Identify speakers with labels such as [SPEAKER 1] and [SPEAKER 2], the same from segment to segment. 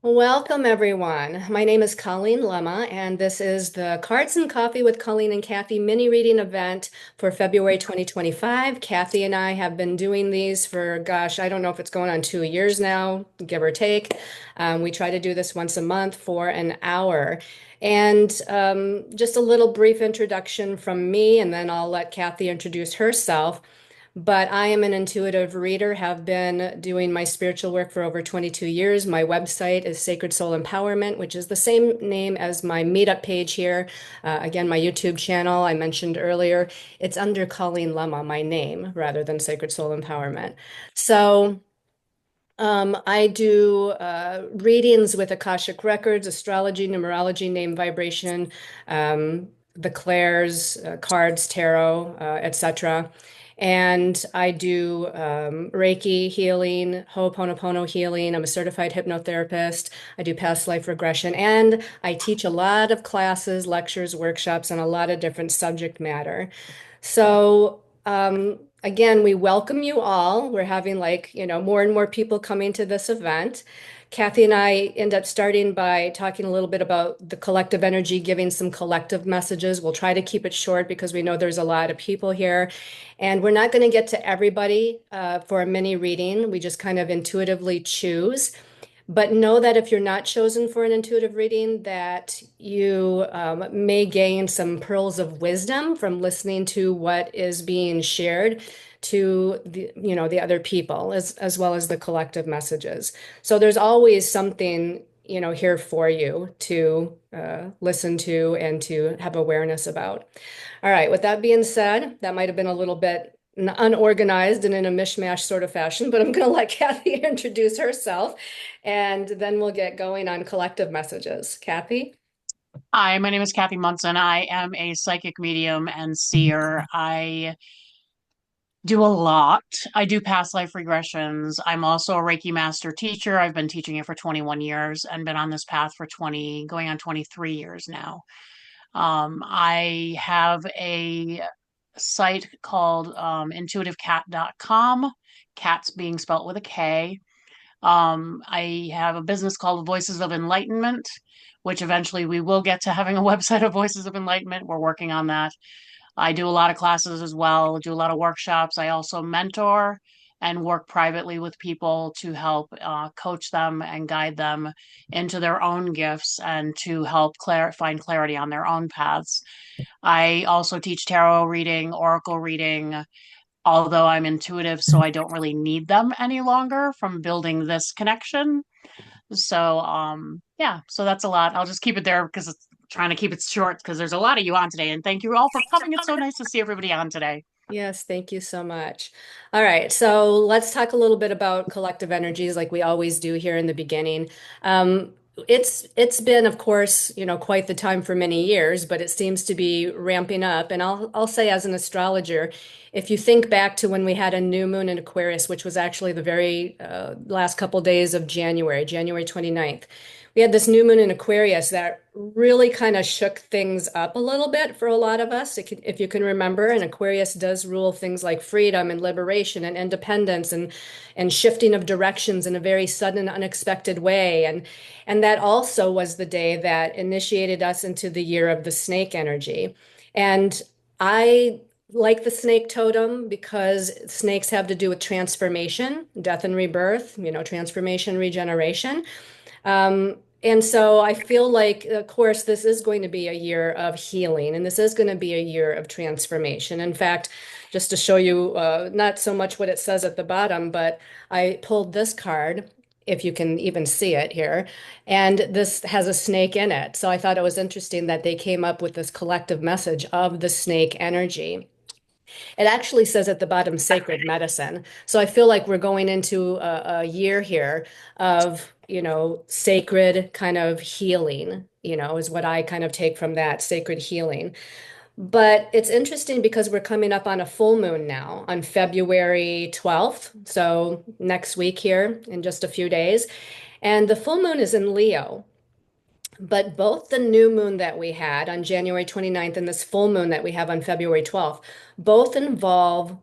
[SPEAKER 1] Welcome, everyone. My name is Colleen Lemma, and this is the Cards and Coffee with Colleen and Kathi mini reading event for February 2025. Kathi and I have been doing these for, gosh, I don't know if it's going on 2 years now, give or take. We try to do this once a month for an hour. And just a little brief introduction from me, and then I'll let Kathi introduce herself. But I am an intuitive reader, have been doing my spiritual work for over 22 years. My website is Sacred Soul Empowerment, which is the same name as my meetup page here. Again, my YouTube channel I mentioned earlier, it's under Colleen Lemma, my name, rather than Sacred Soul Empowerment. So I do readings with Akashic Records, astrology, numerology, name vibration, the clairs, cards, tarot, etc. And I do Reiki healing, Ho'oponopono healing. I'm a certified hypnotherapist. I do past life regression, and I teach a lot of classes, lectures, workshops on a lot of different subject matter. So, again, we welcome you all. We're having more and more people coming to this event. Kathi and I end up starting by talking a little bit about the collective energy, giving some collective messages. We'll try to keep it short because we know there's a lot of people here. And we're not going to get to everybody for a mini reading. We just kind of intuitively choose. But know that if you're not chosen for an intuitive reading, that you may gain some pearls of wisdom from listening to what is being shared to the other people as well as the collective messages. So there's always something, here for you to listen to and to have awareness about. All right, with that being said, that might have been a little bit unorganized and in a mishmash sort of fashion, but I'm going to let Kathi introduce herself and then we'll get going on collective messages. Kathi?
[SPEAKER 2] Hi, my name is Kathi Munson. I am a psychic medium and seer. I do a lot. I do past life regressions. I'm also a Reiki Master teacher. I've been teaching it for 21 years and been on this path for 20, going on 23 years now. I have a site called intuitivecat.com, cats being spelt with a K. I have a business called Voices of Enlightenment, which eventually we will get to having a website of Voices of Enlightenment. We're working on that. I do a lot of classes as well, do a lot of workshops. I also mentor and work privately with people to help coach them and guide them into their own gifts and to help find clarity on their own paths. I also teach tarot reading, oracle reading, although I'm intuitive, so I don't really need them any longer from building this connection. So, yeah, so that's a lot. I'll just keep it there because it's trying to keep it short because there's a lot of you on today. And thank you all for coming. It's so nice to see everybody on today.
[SPEAKER 1] Yes, thank you so much. All right, so let's talk a little bit about collective energies like we always do here in the beginning. It's been, of course, quite the time for many years, but it seems to be ramping up. And I'll say as an astrologer, if you think back to when we had a new moon in Aquarius, which was actually the very last couple days of January, January 29th, we had this new moon in Aquarius that really kind of shook things up a little bit for a lot of us. If you can remember, and Aquarius does rule things like freedom and liberation and independence and shifting of directions in a very sudden, unexpected way. And that also was the day that initiated us into the year of the snake energy. And I like the snake totem because snakes have to do with transformation, death and rebirth, transformation, regeneration. And so I feel like, of course, this is going to be a year of healing and this is going to be a year of transformation. In fact, just to show you not so much what it says at the bottom, but I pulled this card, if you can even see it here, and this has a snake in it. So I thought it was interesting that they came up with this collective message of the snake energy. It actually says at the bottom, sacred medicine. So I feel like we're going into a year here of, sacred kind of healing, is what I kind of take from that sacred healing. But it's interesting because we're coming up on a full moon now on February 12th. So next week here in just a few days. And the full moon is in Leo. But both the new moon that we had on January 29th and this full moon that we have on February 12th, both involve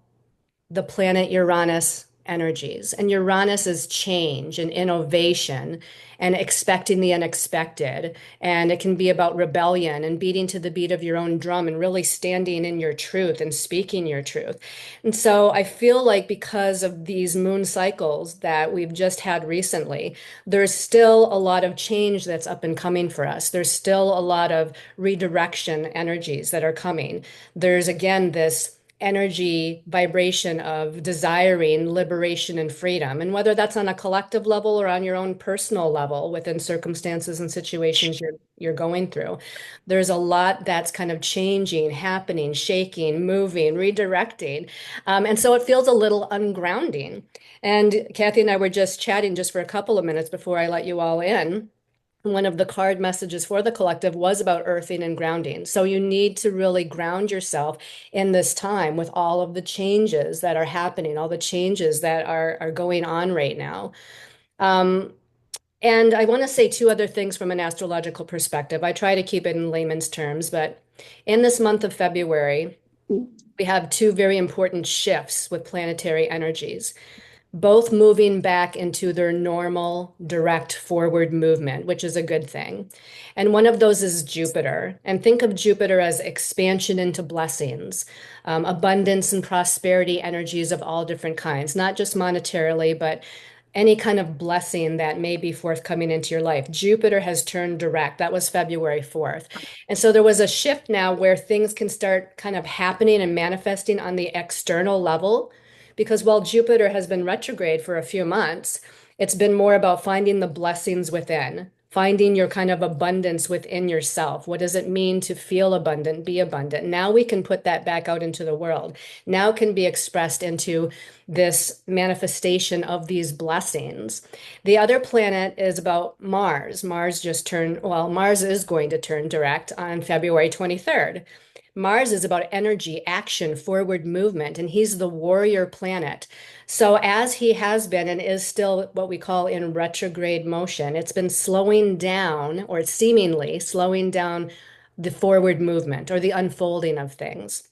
[SPEAKER 1] the planet Uranus energies. And Uranus is change and innovation and expecting the unexpected. And it can be about rebellion and beating to the beat of your own drum and really standing in your truth and speaking your truth. And so I feel like because of these moon cycles that we've just had recently, there's still a lot of change that's up and coming for us. There's still a lot of redirection energies that are coming. There's again this energy vibration of desiring liberation and freedom. And whether that's on a collective level or on your own personal level within circumstances and situations you're going through, there's a lot that's kind of changing, happening, shaking, moving, redirecting. And so it feels a little ungrounding. And Kathi and I were just chatting just for a couple of minutes before I let you all in. One of the card messages for the collective was about earthing and grounding. So you need to really ground yourself in this time with all of the changes that are happening, all the changes that are going on right now. Um, and I want to say two other things from an astrological perspective. I try to keep it in layman's terms, but in this month of February, we have two very important shifts with planetary energies, both moving back into their normal direct forward movement, which is a good thing. And one of those is Jupiter. And think of Jupiter as expansion into blessings, abundance and prosperity energies of all different kinds, not just monetarily, but any kind of blessing that may be forthcoming into your life. Jupiter has turned direct. That was February 4th. And so there was a shift now where things can start kind of happening and manifesting on the external level. Because while Jupiter has been retrograde for a few months, it's been more about finding the blessings within, finding your kind of abundance within yourself. What does it mean to feel abundant, be abundant? Now we can put that back out into the world. Now can be expressed into this manifestation of these blessings. The other planet is about Mars. Mars is going to turn direct on February 23rd. Mars is about energy, action, forward movement, and he's the warrior planet. So, as he has been and is still what we call in retrograde motion, it's been slowing down or seemingly slowing down the forward movement or the unfolding of things.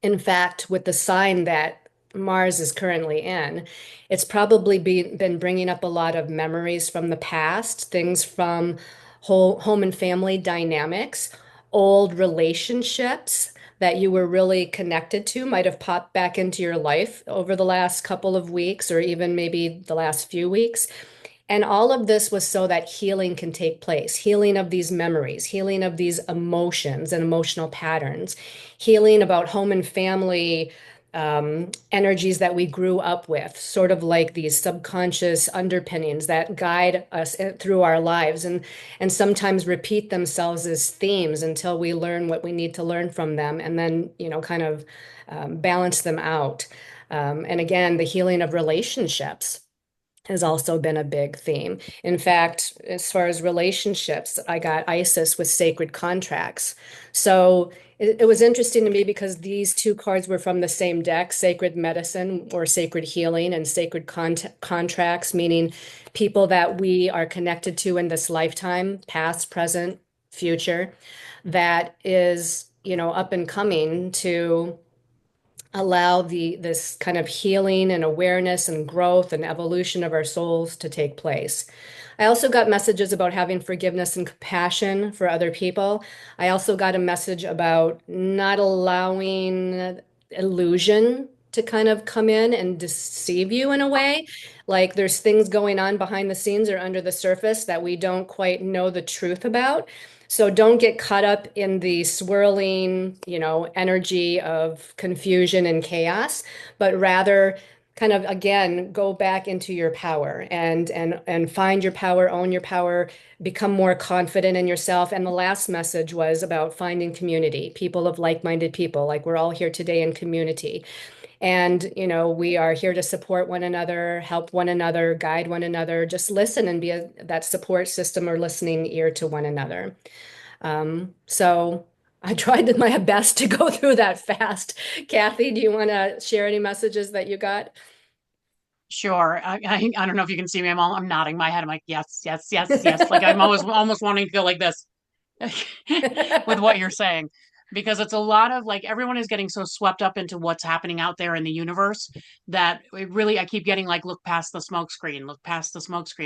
[SPEAKER 1] In fact, with the sign that Mars is currently in, it's probably been bringing up a lot of memories from the past, things from home and family dynamics, old relationships that you were really connected to might have popped back into your life over the last couple of weeks or even maybe the last few weeks. And all of this was so that healing can take place, healing of these memories, healing of these emotions and emotional patterns, healing about home and family energies that we grew up with, sort of like these subconscious underpinnings that guide us through our lives and sometimes repeat themselves as themes until we learn what we need to learn from them and then, kind of balance them out. And again, the healing of relationships has also been a big theme. In fact, as far as relationships, I got Isis with sacred contracts. So it was interesting to me because these two cards were from the same deck, sacred medicine or sacred healing and sacred contracts, meaning people that we are connected to in this lifetime, past, present, future, that is, up and coming to allow this kind of healing and awareness and growth and evolution of our souls to take place. I also got messages about having forgiveness and compassion for other people. I also got a message about not allowing illusion to kind of come in and deceive you in a way. Like there's things going on behind the scenes or under the surface that we don't quite know the truth about. So don't get caught up in the swirling, energy of confusion and chaos, but rather kind of again go back into your power and find your power, own your power, become more confident in yourself. And the last message was about finding community, people of like-minded people, like we're all here today in community. And, we are here to support one another, help one another, guide one another, just listen and be that support system or listening ear to one another. So I tried my best to go through that fast. Kathi, do you want to share any messages that you got?
[SPEAKER 2] Sure. I don't know if you can see me. I'm nodding my head. I'm like, yes, yes, yes, yes. Like I'm always almost wanting to go like this with what you're saying. because it's a lot of like everyone is getting so swept up into what's happening out there in the universe that it really I keep getting like look past the smoke screen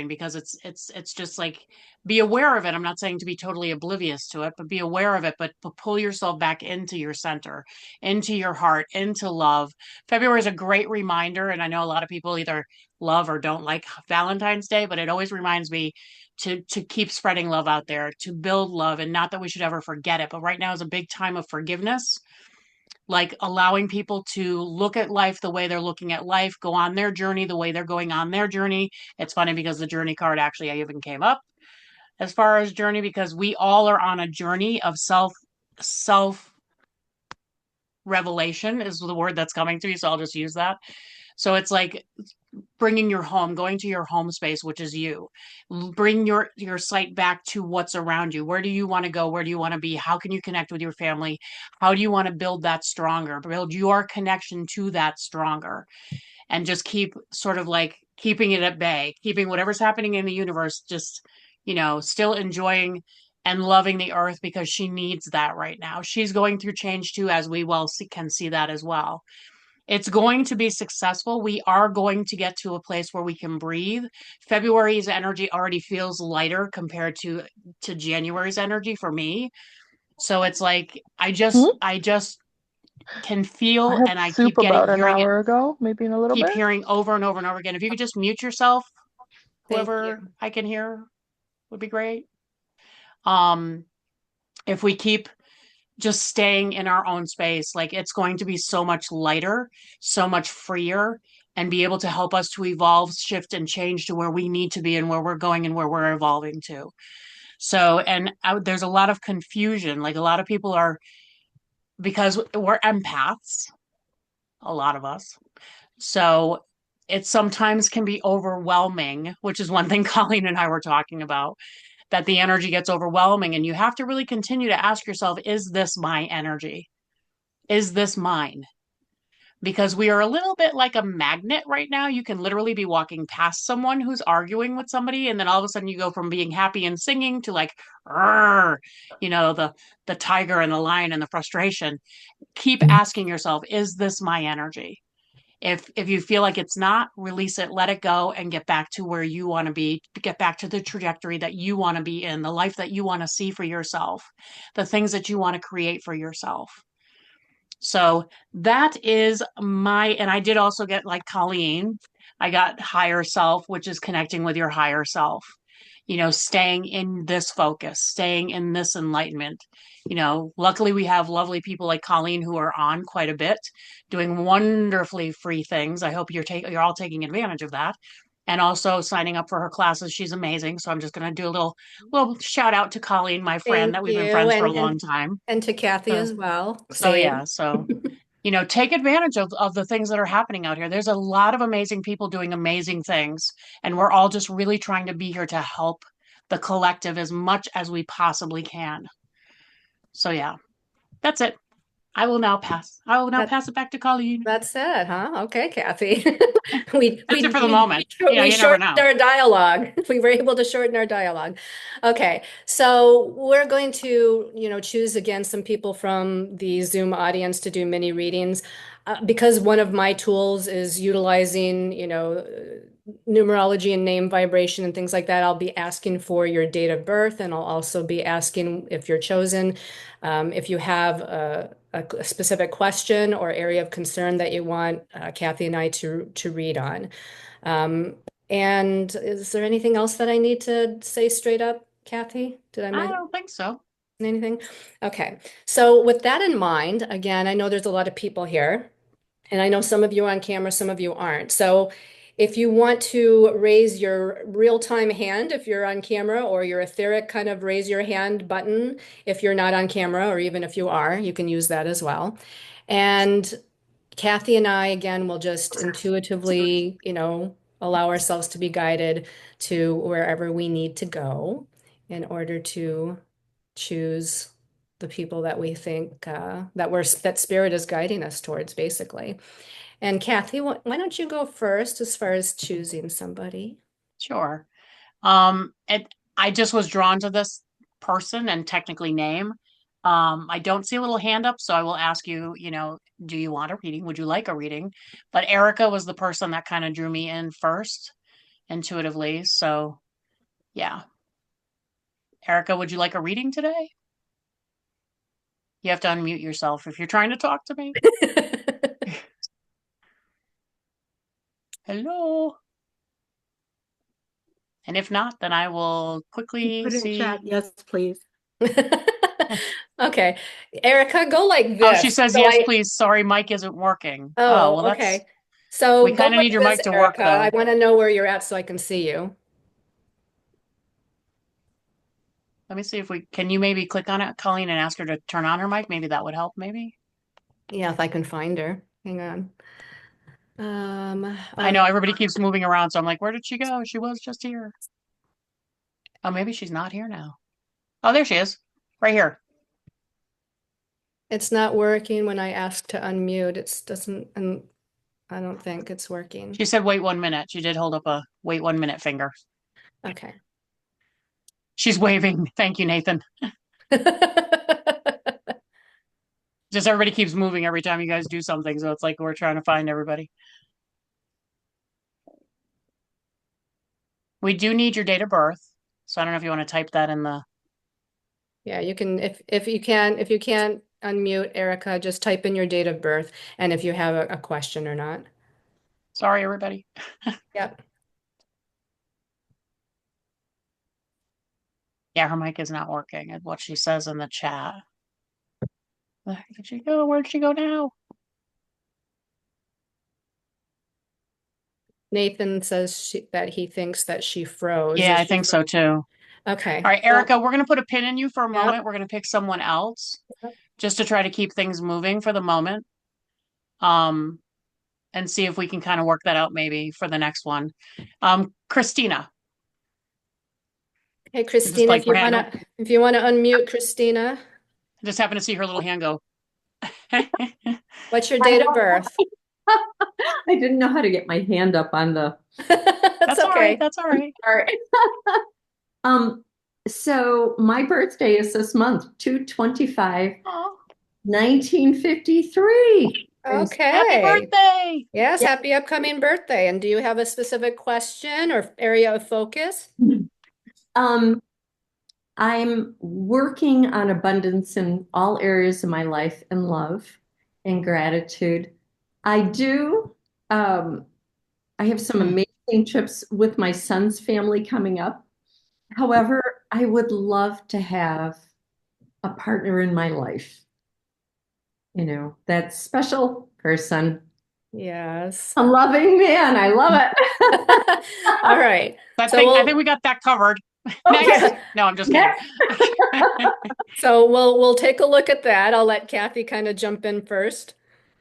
[SPEAKER 2] because it's just like be aware of it. I'm not saying to be totally oblivious to it, but be aware of it, but pull yourself back into your center, into your heart, into love. February is a great reminder, and I know a lot of people either love or don't like Valentine's Day, but it always reminds me to keep spreading love out there, to build love, and not that we should ever forget it. But right now is a big time of forgiveness, like allowing people to look at life the way they're looking at life, go on their journey the way they're going on their journey. It's funny because the journey card actually I even came up as far as journey because we all are on a journey of self revelation is the word that's coming to me, so I'll just use that. So it's like bringing your home, going to your home space, which is you. Bring your sight back to what's around you. Where do you want to go? Where do you want to be? How can you connect with your family? How do you want to build that stronger? Build your connection to that stronger, and just keep sort of like keeping it at bay, keeping whatever's happening in the universe, just still enjoying and loving the earth because she needs that right now. She's going through change too, as we can see that as well. It's going to be successful. We are going to get to a place where we can breathe. February's energy already feels lighter compared to January's energy for me. So it's like
[SPEAKER 3] Hmm?
[SPEAKER 2] I just can
[SPEAKER 3] I
[SPEAKER 2] feel
[SPEAKER 3] had
[SPEAKER 2] and I
[SPEAKER 3] soup about an
[SPEAKER 2] hearing it,
[SPEAKER 3] hour ago, maybe in a little
[SPEAKER 2] keep
[SPEAKER 3] bit.
[SPEAKER 2] hearing over and over and over again. If you could just mute yourself,
[SPEAKER 1] Thank
[SPEAKER 2] whoever
[SPEAKER 1] you.
[SPEAKER 2] I can hear would be great. Um, if we keep just staying in our own space, like it's going to be so much lighter, so much freer, and be able to help us to evolve, shift, and change to where we need to be and where we're going and where we're evolving to. So, and there's a lot of confusion. Like a lot of people are, because we're empaths, a lot of us. So it sometimes can be overwhelming, which is one thing Colleen and I were talking about, that the energy gets overwhelming. And you have to really continue to ask yourself, is this my energy? Is this mine? Because we are a little bit like a magnet right now. You can literally be walking past someone who's arguing with somebody, and then all of a sudden you go from being happy and singing to like, "Rrr," the tiger and the lion and the frustration. Keep asking yourself, is this my energy? If you feel like it's not, release it, let it go, and get back to where you want to be, get back to the trajectory that you want to be in, the life that you want to see for yourself, the things that you want to create for yourself. So that is and I did also get like Colleen, I got higher self, which is connecting with your higher self, staying in this focus, staying in this enlightenment. Luckily we have lovely people like Colleen who are on quite a bit, doing wonderfully free things. I hope you're all taking advantage of that. And also signing up for her classes. She's amazing. So I'm just going to do a little shout out to Colleen, my friend
[SPEAKER 1] Thank
[SPEAKER 2] that we've been
[SPEAKER 1] you.
[SPEAKER 2] friends for a long time.
[SPEAKER 1] And to Kathy
[SPEAKER 2] So
[SPEAKER 1] as well.
[SPEAKER 2] so
[SPEAKER 1] Same.
[SPEAKER 2] yeah, so take advantage of the things that are happening out here. There's a lot of amazing people doing amazing things, and we're all just really trying to be here to help the collective as much as we possibly can. So yeah, that's it. I will now
[SPEAKER 1] That
[SPEAKER 2] pass it back to Colleen.
[SPEAKER 1] that's it, huh? Okay, Kathy. We
[SPEAKER 2] That's it
[SPEAKER 1] we
[SPEAKER 2] for the
[SPEAKER 1] we
[SPEAKER 2] moment.
[SPEAKER 1] we
[SPEAKER 2] You never
[SPEAKER 1] shortened
[SPEAKER 2] know.
[SPEAKER 1] our dialogue. We were able to shorten our dialogue. Okay, so we're going to, choose again some people from the Zoom audience to do mini readings. Because one of my tools is utilizing, numerology and name vibration and things like that. I'll be asking for your date of birth, and I'll also be asking if you're chosen, if you have a specific question or area of concern that you want Kathy and I to read on. Um, and is there anything else that I need to say straight up, Kathy? Did I
[SPEAKER 2] I
[SPEAKER 1] mention
[SPEAKER 2] don't think so.
[SPEAKER 1] anything? Okay. So with that in mind, again, I know there's a lot of people here. And I know some of you are on camera, some of you aren't. So if you want to raise your real-time hand, if you're on camera, or your etheric kind of raise your hand button, if you're not on camera, or even if you are, you can use that as well. And Kathy and I, again, will just intuitively, allow ourselves to be guided to wherever we need to go in order to choose the people that we think that spirit is guiding us towards, basically. And Kathy, why don't you go first as far as choosing somebody?
[SPEAKER 2] Sure. I just was drawn to this person and technically name. I don't see a little hand up, so I will ask you, do you want a reading? Would you like a reading? But Erica was the person that kind of drew me in first intuitively. So, yeah. Erica, would you like a reading today? You have to unmute yourself if you're trying to talk to me. Hello. And if not, then I will quickly
[SPEAKER 3] Put in
[SPEAKER 2] see.
[SPEAKER 3] chat, yes, please.
[SPEAKER 1] Okay. Erica, go like
[SPEAKER 2] Oh, she
[SPEAKER 1] this.
[SPEAKER 2] says,
[SPEAKER 1] So
[SPEAKER 2] yes,
[SPEAKER 1] I,
[SPEAKER 2] please. Sorry, mic isn't working. Oh, well,
[SPEAKER 1] oh, okay.
[SPEAKER 2] we
[SPEAKER 1] So go
[SPEAKER 2] kind of need
[SPEAKER 1] like
[SPEAKER 2] your
[SPEAKER 1] this,
[SPEAKER 2] mic to work
[SPEAKER 1] Erica. I
[SPEAKER 2] though.
[SPEAKER 1] want to know where you're at so I can see you.
[SPEAKER 2] Let me see if can you maybe click on it, Colleen, and ask her to turn on her mic? Maybe that would help, maybe.
[SPEAKER 1] Yeah, if I can find her. Hang on.
[SPEAKER 2] I
[SPEAKER 1] Oh,
[SPEAKER 2] know everybody keeps moving around, so I'm like, where did she go? She was just here. Oh, maybe she's not here now. Oh, there she is. Right here.
[SPEAKER 1] it's not working when I ask to unmute. It doesn't, and I don't think it's working.
[SPEAKER 2] She said, wait 1 minute. She did hold up a wait 1 minute finger.
[SPEAKER 1] Okay.
[SPEAKER 2] She's waving. Thank you, Nathan. Just everybody keeps moving every time you guys do something, so it's like we're trying to find everybody. We do need your date of birth. So I don't know if you want to type that in the.
[SPEAKER 1] Yeah, you can if you can't unmute Erica, just type in your date of birth and if you have a question or not.
[SPEAKER 2] Sorry, everybody.
[SPEAKER 1] Yep.
[SPEAKER 2] Yeah, her mic is not working, is what she says in the chat. Where did she go? Where'd she go now?
[SPEAKER 1] Nathan says that he thinks that she froze.
[SPEAKER 2] Yeah,
[SPEAKER 1] Is
[SPEAKER 2] I
[SPEAKER 1] she
[SPEAKER 2] think so too.
[SPEAKER 1] okay?
[SPEAKER 2] All right,
[SPEAKER 1] Well,
[SPEAKER 2] Erica, we're going to put a pin in you for a
[SPEAKER 1] yep.
[SPEAKER 2] moment. We're going to pick someone else just to try to keep things moving for the moment. Um, and see if we can kind of work that out maybe for the next one. Christina.
[SPEAKER 1] Hey,
[SPEAKER 2] Just
[SPEAKER 1] Christina,
[SPEAKER 2] like random.
[SPEAKER 1] if you wanna unmute Christina,
[SPEAKER 2] I just happened to see her little hand go.
[SPEAKER 1] what's your date of birth?
[SPEAKER 3] I didn't know how to get my hand up on the.
[SPEAKER 1] That's
[SPEAKER 2] That's all right.
[SPEAKER 1] okay.
[SPEAKER 2] That's all right.
[SPEAKER 3] All right. Um, so my birthday is this month, 2/25,
[SPEAKER 2] Oh,
[SPEAKER 3] 1953.
[SPEAKER 2] happy
[SPEAKER 1] Okay.
[SPEAKER 2] birthday.
[SPEAKER 1] Yes,
[SPEAKER 3] Yeah.
[SPEAKER 1] happy upcoming birthday. And do you have a specific question or area of focus?
[SPEAKER 3] Um, I'm working on abundance in all areas of my life and love and gratitude. I do. I have some amazing trips with my son's family coming up. However, I would love to have a partner in my life, that special person,
[SPEAKER 1] Yes.
[SPEAKER 3] a loving man. I love it.
[SPEAKER 1] All right.
[SPEAKER 2] I think we got that covered. Next.
[SPEAKER 3] Okay.
[SPEAKER 2] No, I'm just kidding.
[SPEAKER 3] Next.
[SPEAKER 1] So we'll take a look at that. I'll let Kathi kind of jump in first.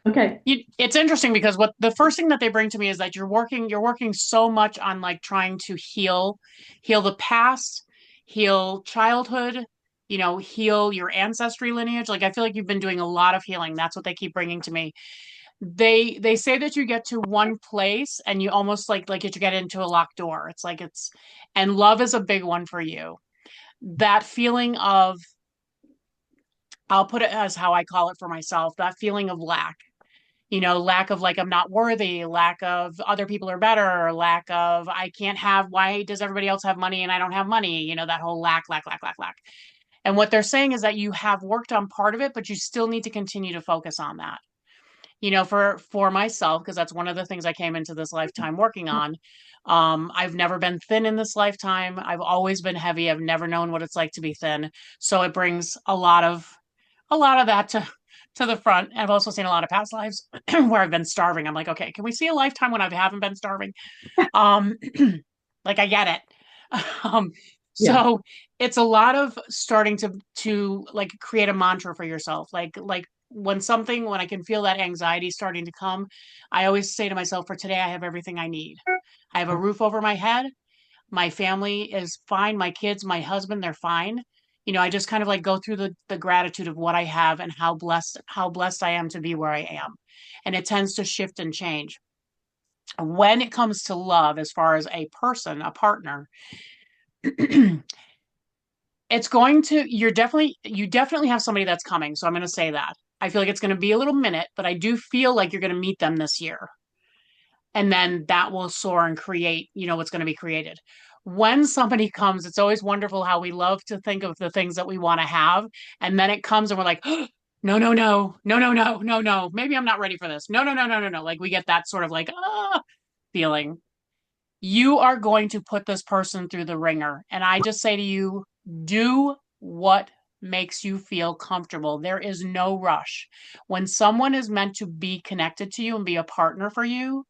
[SPEAKER 3] Okay.
[SPEAKER 2] It's interesting because what the first thing that they bring to me is that you're working so much on like trying to heal the past, heal childhood, heal your ancestry lineage. Like I feel like you've been doing a lot of healing. That's what they keep bringing to me. They say that you get to one place and you almost like you get into a locked door. It's like and love is a big one for you. That feeling of, I'll put it as how I call it for myself, that feeling of lack. Lack of like I'm not worthy, lack of other people are better, lack of I can't have, why does everybody else have money and I don't have money? That whole lack. And what they're saying is that you have worked on part of it, but you still need to continue to focus on that. For myself, because that's one of the things I came into this lifetime working on. I've never been thin in this lifetime. I've always been heavy. I've never known what it's like to be thin. So it brings a lot of that to the front. I've also seen a lot of past lives where I've been starving. I'm like, okay, can we see a lifetime when I haven't been starving? Um, like I get it. Um,
[SPEAKER 3] Yeah.
[SPEAKER 2] so it's a lot of starting to like create a mantra for yourself. Like when I can feel that anxiety starting to come, I always say to myself, for today, I have everything I need. I have a roof over my head. My family is fine. My kids, my husband, they're fine. I just kind of like go through the gratitude of what I have and how blessed I am to be where I am. And it tends to shift and change. When it comes to love, as far as a person, a partner, it's going to, you definitely have somebody that's coming. So I'm going to say that. I feel like it's going to be a little minute, but I do feel like you're going to meet them this year. And then that will soar and create, what's going to be created. When somebody comes, it's always wonderful how we love to think of the things that we want to have. And then it comes and we're like, oh, no, no, no, no, no, no, no, no. Maybe I'm not ready for this. No, no, no, no, no, no. Like we get that sort of like, feeling. You are going to put this person through the ringer. And I just say to you, do what makes you feel comfortable. There is no rush. When someone is meant to be connected to you and be a partner for you,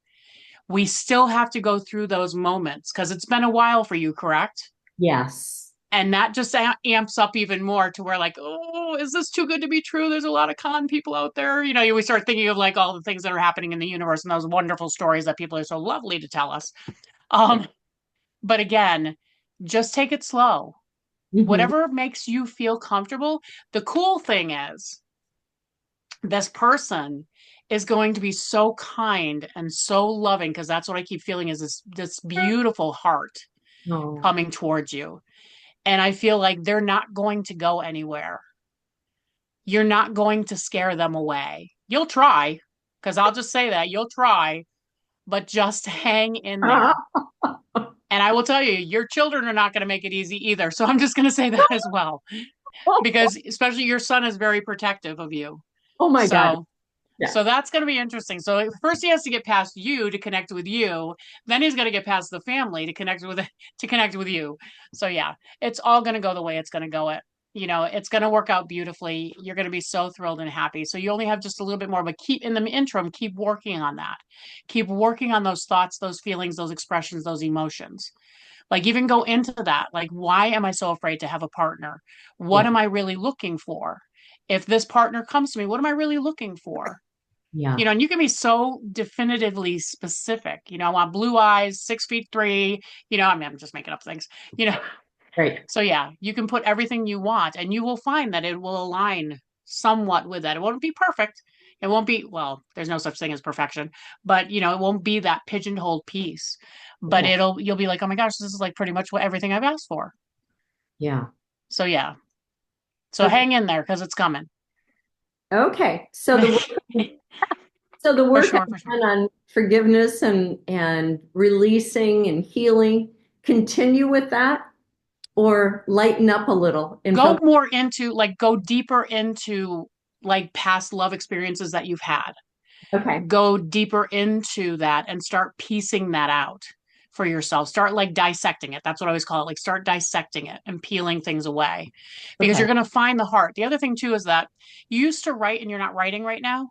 [SPEAKER 2] we still have to go through those moments because it's been a while for you, correct?
[SPEAKER 3] Yes.
[SPEAKER 2] And that just amps up even more to where like, oh, is this too good to be true? There's a lot of con people out there. We start thinking of like all the things that are happening in the universe and those wonderful stories that people are so lovely to tell us. But again, just take it slow. Whatever makes you feel comfortable. The cool thing is this person is going to be so kind and so loving because that's what I keep feeling is this beautiful heart
[SPEAKER 3] Oh.
[SPEAKER 2] coming towards you. And I feel like they're not going to go anywhere. You're not going to scare them away. You'll try, because I'll just say that you'll try, but just hang in there. And I will tell you, your children are not going to make it easy either. So I'm just going to say that as well, because especially your son is very protective of you.
[SPEAKER 3] Oh my God.
[SPEAKER 2] So
[SPEAKER 3] Yeah.
[SPEAKER 2] So that's going to be interesting. So first he has to get past you to connect with you. Then he's going to get past the family to connect with you. So yeah, it's all going to go the way it's going to go. It's going to work out beautifully. You're going to be so thrilled and happy. So you only have just a little bit more, but keep in the interim, keep working on that. Keep working on those thoughts, those feelings, those expressions, those emotions. Like even go into that. Like, why am I so afraid to have a partner? What
[SPEAKER 3] Yeah.
[SPEAKER 2] am I really looking for? If this partner comes to me, what am I really looking for?
[SPEAKER 3] Yeah.
[SPEAKER 2] And you can be so definitively specific. I want blue eyes, 6'3". I'm just making up things.
[SPEAKER 3] Right.
[SPEAKER 2] So yeah, you can put everything you want, and you will find that it will align somewhat with that. It won't be perfect. It won't be well. There's no such thing as perfection, but it won't be that pigeonholed piece. But
[SPEAKER 3] Yeah.
[SPEAKER 2] you'll be like, oh my gosh, this is like pretty much what everything I've asked for.
[SPEAKER 3] Yeah.
[SPEAKER 2] So yeah, so
[SPEAKER 3] Okay.
[SPEAKER 2] hang in there because it's coming.
[SPEAKER 3] Okay. So the
[SPEAKER 2] For
[SPEAKER 3] work
[SPEAKER 2] sure, for
[SPEAKER 3] I've
[SPEAKER 2] sure.
[SPEAKER 3] done on forgiveness and releasing and healing, continue with that or lighten up a little and
[SPEAKER 2] Go
[SPEAKER 3] focus.
[SPEAKER 2] more into go deeper into like past love experiences that you've had.
[SPEAKER 3] Okay.
[SPEAKER 2] Go deeper into that and start piecing that out for yourself. Start like dissecting it. That's what I always call it. Like start dissecting it and peeling things away because
[SPEAKER 3] Okay.
[SPEAKER 2] you're going to find the heart. The other thing too is that you used to write and you're not writing right now.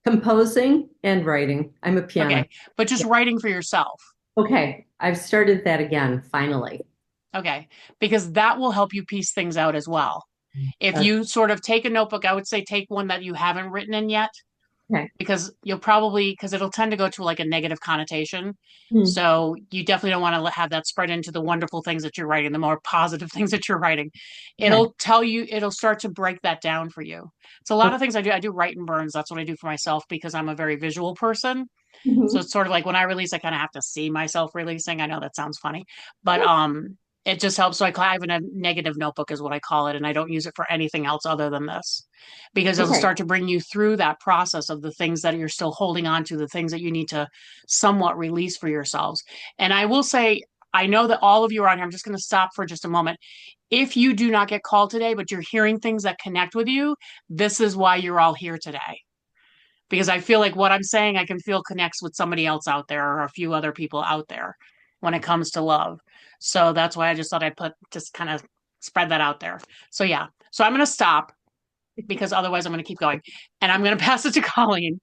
[SPEAKER 3] Composing and writing. I'm a pianist.
[SPEAKER 2] Okay. But just
[SPEAKER 3] Yeah.
[SPEAKER 2] writing for yourself.
[SPEAKER 3] Okay. I've started that again, finally.
[SPEAKER 2] Okay. Because that will help you piece things out as well. If
[SPEAKER 3] Okay.
[SPEAKER 2] you sort of take a notebook, I would say take one that you haven't written in yet
[SPEAKER 3] Okay.
[SPEAKER 2] because it'll tend to go to like a negative connotation.
[SPEAKER 3] Hmm.
[SPEAKER 2] So you definitely don't want to have that spread into the wonderful things that you're writing, the more positive things that you're writing.
[SPEAKER 3] Okay.
[SPEAKER 2] It'll start to break that down for you. So a lot of things I do. I do write and burns. That's what I do for myself because I'm a very visual person. So
[SPEAKER 3] Mhm.
[SPEAKER 2] it's sort of like when I release, I kind of have to see myself releasing. I know that sounds funny, but it just helps. So I have a negative notebook is what I call it, and I don't use it for anything else other than this, because it'll
[SPEAKER 3] Okay.
[SPEAKER 2] start to bring you through that process of the things that you're still holding on to, the things that you need to somewhat release for yourselves. And I will say, I know that all of you are on here. I'm just going to stop for just a moment. If you do not get called today, but you're hearing things that connect with you, this is why you're all here today because I feel like what I'm saying, I can feel connects with somebody else out there or a few other people out there when it comes to love. So that's why I just thought I'd just kind of spread that out there. So yeah. So I'm going to stop because otherwise I'm going to keep going and I'm going to pass it to Colleen.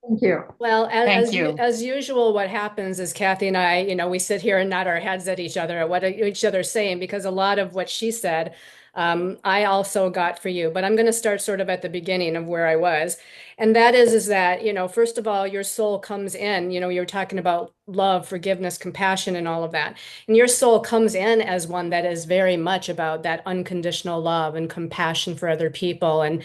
[SPEAKER 3] Thank you.
[SPEAKER 1] Well,
[SPEAKER 2] Thank you.
[SPEAKER 1] as usual, what happens is Kathi and I, we sit here and nod our heads at each other at what each other's saying because a lot of what she said, I also got for you. But I'm going to start sort of at the beginning of where I was, and that is that first of all, your soul comes in. You're talking about love, forgiveness, compassion, and all of that. And your soul comes in as one that is very much about that unconditional love and compassion for other people, and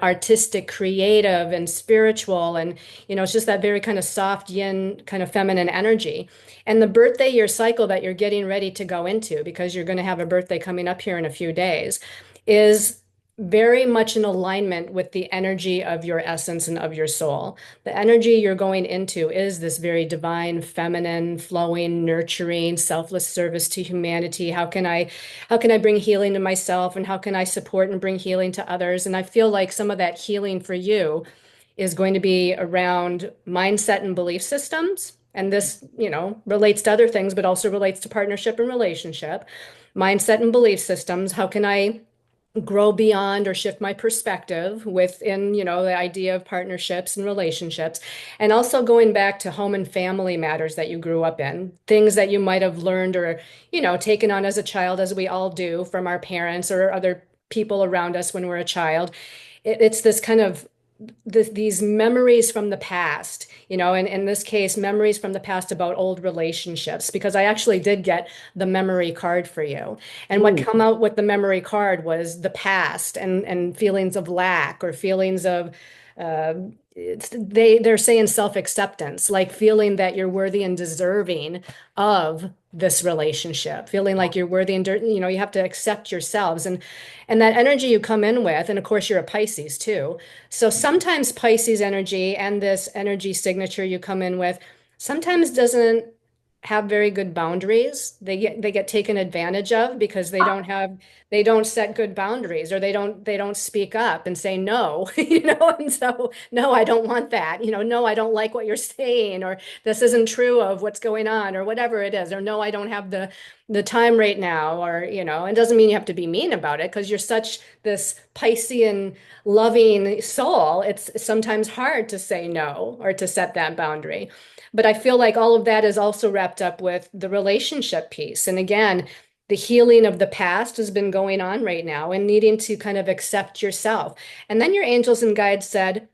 [SPEAKER 1] artistic, creative, and spiritual. And it's just that very kind of soft yin, kind of feminine energy. And the birthday year cycle that you're getting ready to go into, because you're going to have a birthday coming up here in a few days, is very much in alignment with the energy of your essence and of your soul. The energy you're going into is this very divine, feminine, flowing, nurturing, selfless service to humanity. How can I bring healing to myself, and how can I support and bring healing to others? And I feel like some of that healing for you is going to be around mindset and belief systems. And this, relates to other things, but also relates to partnership and relationship. Mindset and belief systems. How can I grow beyond or shift my perspective within, the idea of partnerships and relationships, and also going back to home and family matters that you grew up in, things that you might have learned or, taken on as a child, as we all do from our parents or other people around us when we're a child. It's this kind of these memories from the past, and in this case, memories from the past about old relationships, because I actually did get the memory card for you. And what
[SPEAKER 3] Ooh.
[SPEAKER 1] come out with the memory card was the past, and feelings of lack, or feelings of uh, they're saying self-acceptance, like feeling that you're worthy and deserving of this relationship, feeling like you're worthy, and you have to accept yourselves, and that energy you come in with. And of course, you're a Pisces too. So sometimes Pisces energy and this energy signature you come in with sometimes doesn't have very good boundaries. They get taken advantage of because they don't set good boundaries, or they don't speak up and say no, and so no, I don't want that. No, I don't like what you're saying, or this isn't true of what's going on, or whatever it is, or no, I don't have the time right now, or it doesn't mean you have to be mean about it, because you're such this Piscean loving soul. It's sometimes hard to say no or to set that boundary. But I feel like all of that is also wrapped up with the relationship piece. And again, the healing of the past has been going on right now, and needing to kind of accept yourself. And then your angels and guides said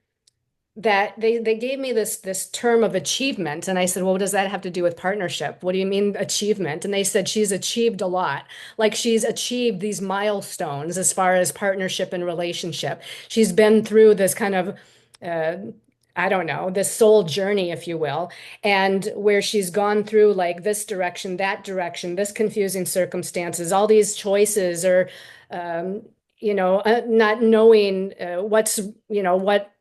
[SPEAKER 1] that they gave me this term of achievement. And I said, well, what does that have to do with partnership? What do you mean achievement? And they said she's achieved a lot. Like, she's achieved these milestones as far as partnership and relationship. She's been through this kind of uh, I don't know, this soul journey, if you will, and where she's gone through like this direction, that direction, this confusing circumstances, all these choices, or um, not knowing what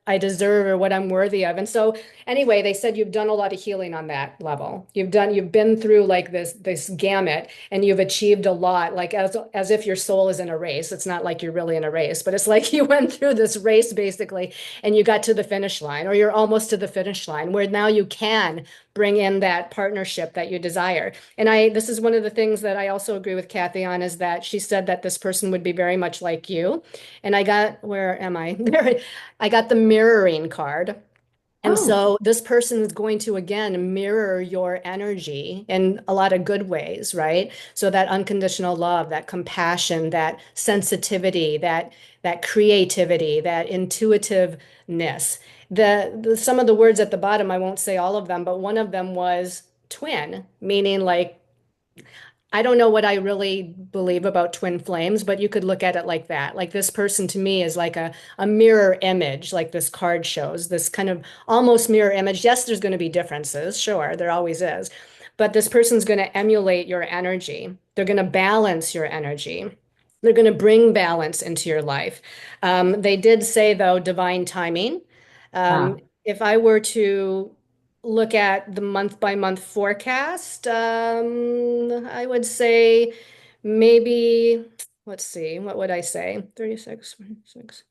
[SPEAKER 1] I deserve or what I'm worthy of. And so anyway, they said you've done a lot of healing on that level. You've been through like this gamut, and you've achieved a lot, like as if your soul is in a race. It's not like you're really in a race, but it's like you went through this race basically, and you got to the finish line, or you're almost to the finish line, where now you can bring in that partnership that you desire. And this is one of the things that I also agree with Kathi on, is that she said that this person would be very much like you. And where am I? There, I got the mirroring card. And
[SPEAKER 3] Oh,
[SPEAKER 1] so this person is going to again mirror your energy in a lot of good ways, right? So that unconditional love, that compassion, that sensitivity, that creativity, that intuitiveness. Some of the words at the bottom, I won't say all of them, but one of them was twin, meaning like, I don't know what I really believe about twin flames, but you could look at it like that. Like, this person to me is like a mirror image, like this card shows, this kind of almost mirror image. Yes, there's going to be differences. Sure, there always is. But this person's going to emulate your energy. They're going to balance your energy. They're going to bring balance into your life. They did say, though, divine timing.
[SPEAKER 3] ah,
[SPEAKER 1] If I were to look at the month by month forecast, I would say maybe, let's see, what would I say? 36, 26.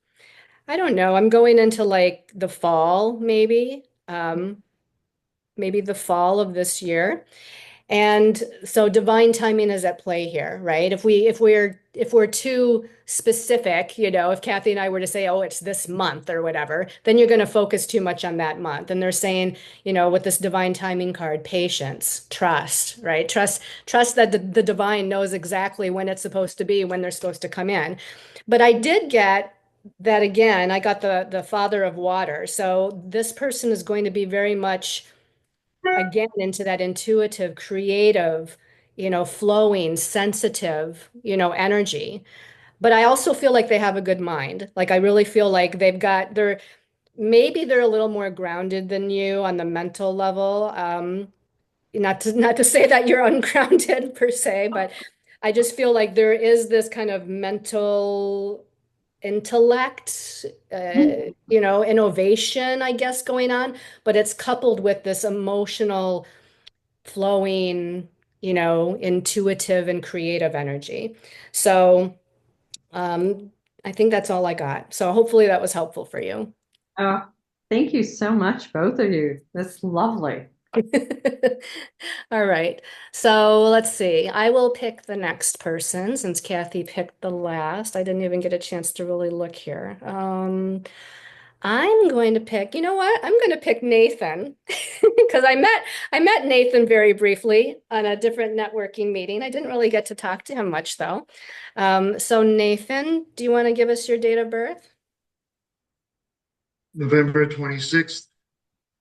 [SPEAKER 1] I don't know. I'm going into like the fall, maybe the fall of this year. And so divine timing is at play here, right? If we're too specific, if Kathi and I were to say, oh, it's this month or whatever, then you're going to focus too much on that month. And they're saying, with this divine timing card, patience, trust, right? Trust that the divine knows exactly when it's supposed to be, when they're supposed to come in. But I did get that again. I got the father of water. So this person is going to be very much again into that intuitive, creative, flowing, sensitive, energy. But I also feel like they have a good mind. Like I really feel like maybe they're a little more grounded than you on the mental level. Not to say that you're ungrounded per se, but I just feel like there is this kind of mental intellect, innovation, I guess, going on, but it's coupled with this emotional, flowing, intuitive and creative energy. So, I think that's all I got. So hopefully that was helpful for you.
[SPEAKER 3] Oh, thank you so much, both of you. That's lovely.
[SPEAKER 1] All right. So let's see. I will pick the next person since Kathi picked the last. I didn't even get a chance to really look here. I'm going to pick, you know what? I'm going to pick Nathan because I met Nathan very briefly on a different networking meeting. I didn't really get to talk to him much though. So Nathan, do you want to give us your date of birth?
[SPEAKER 4] November 26th,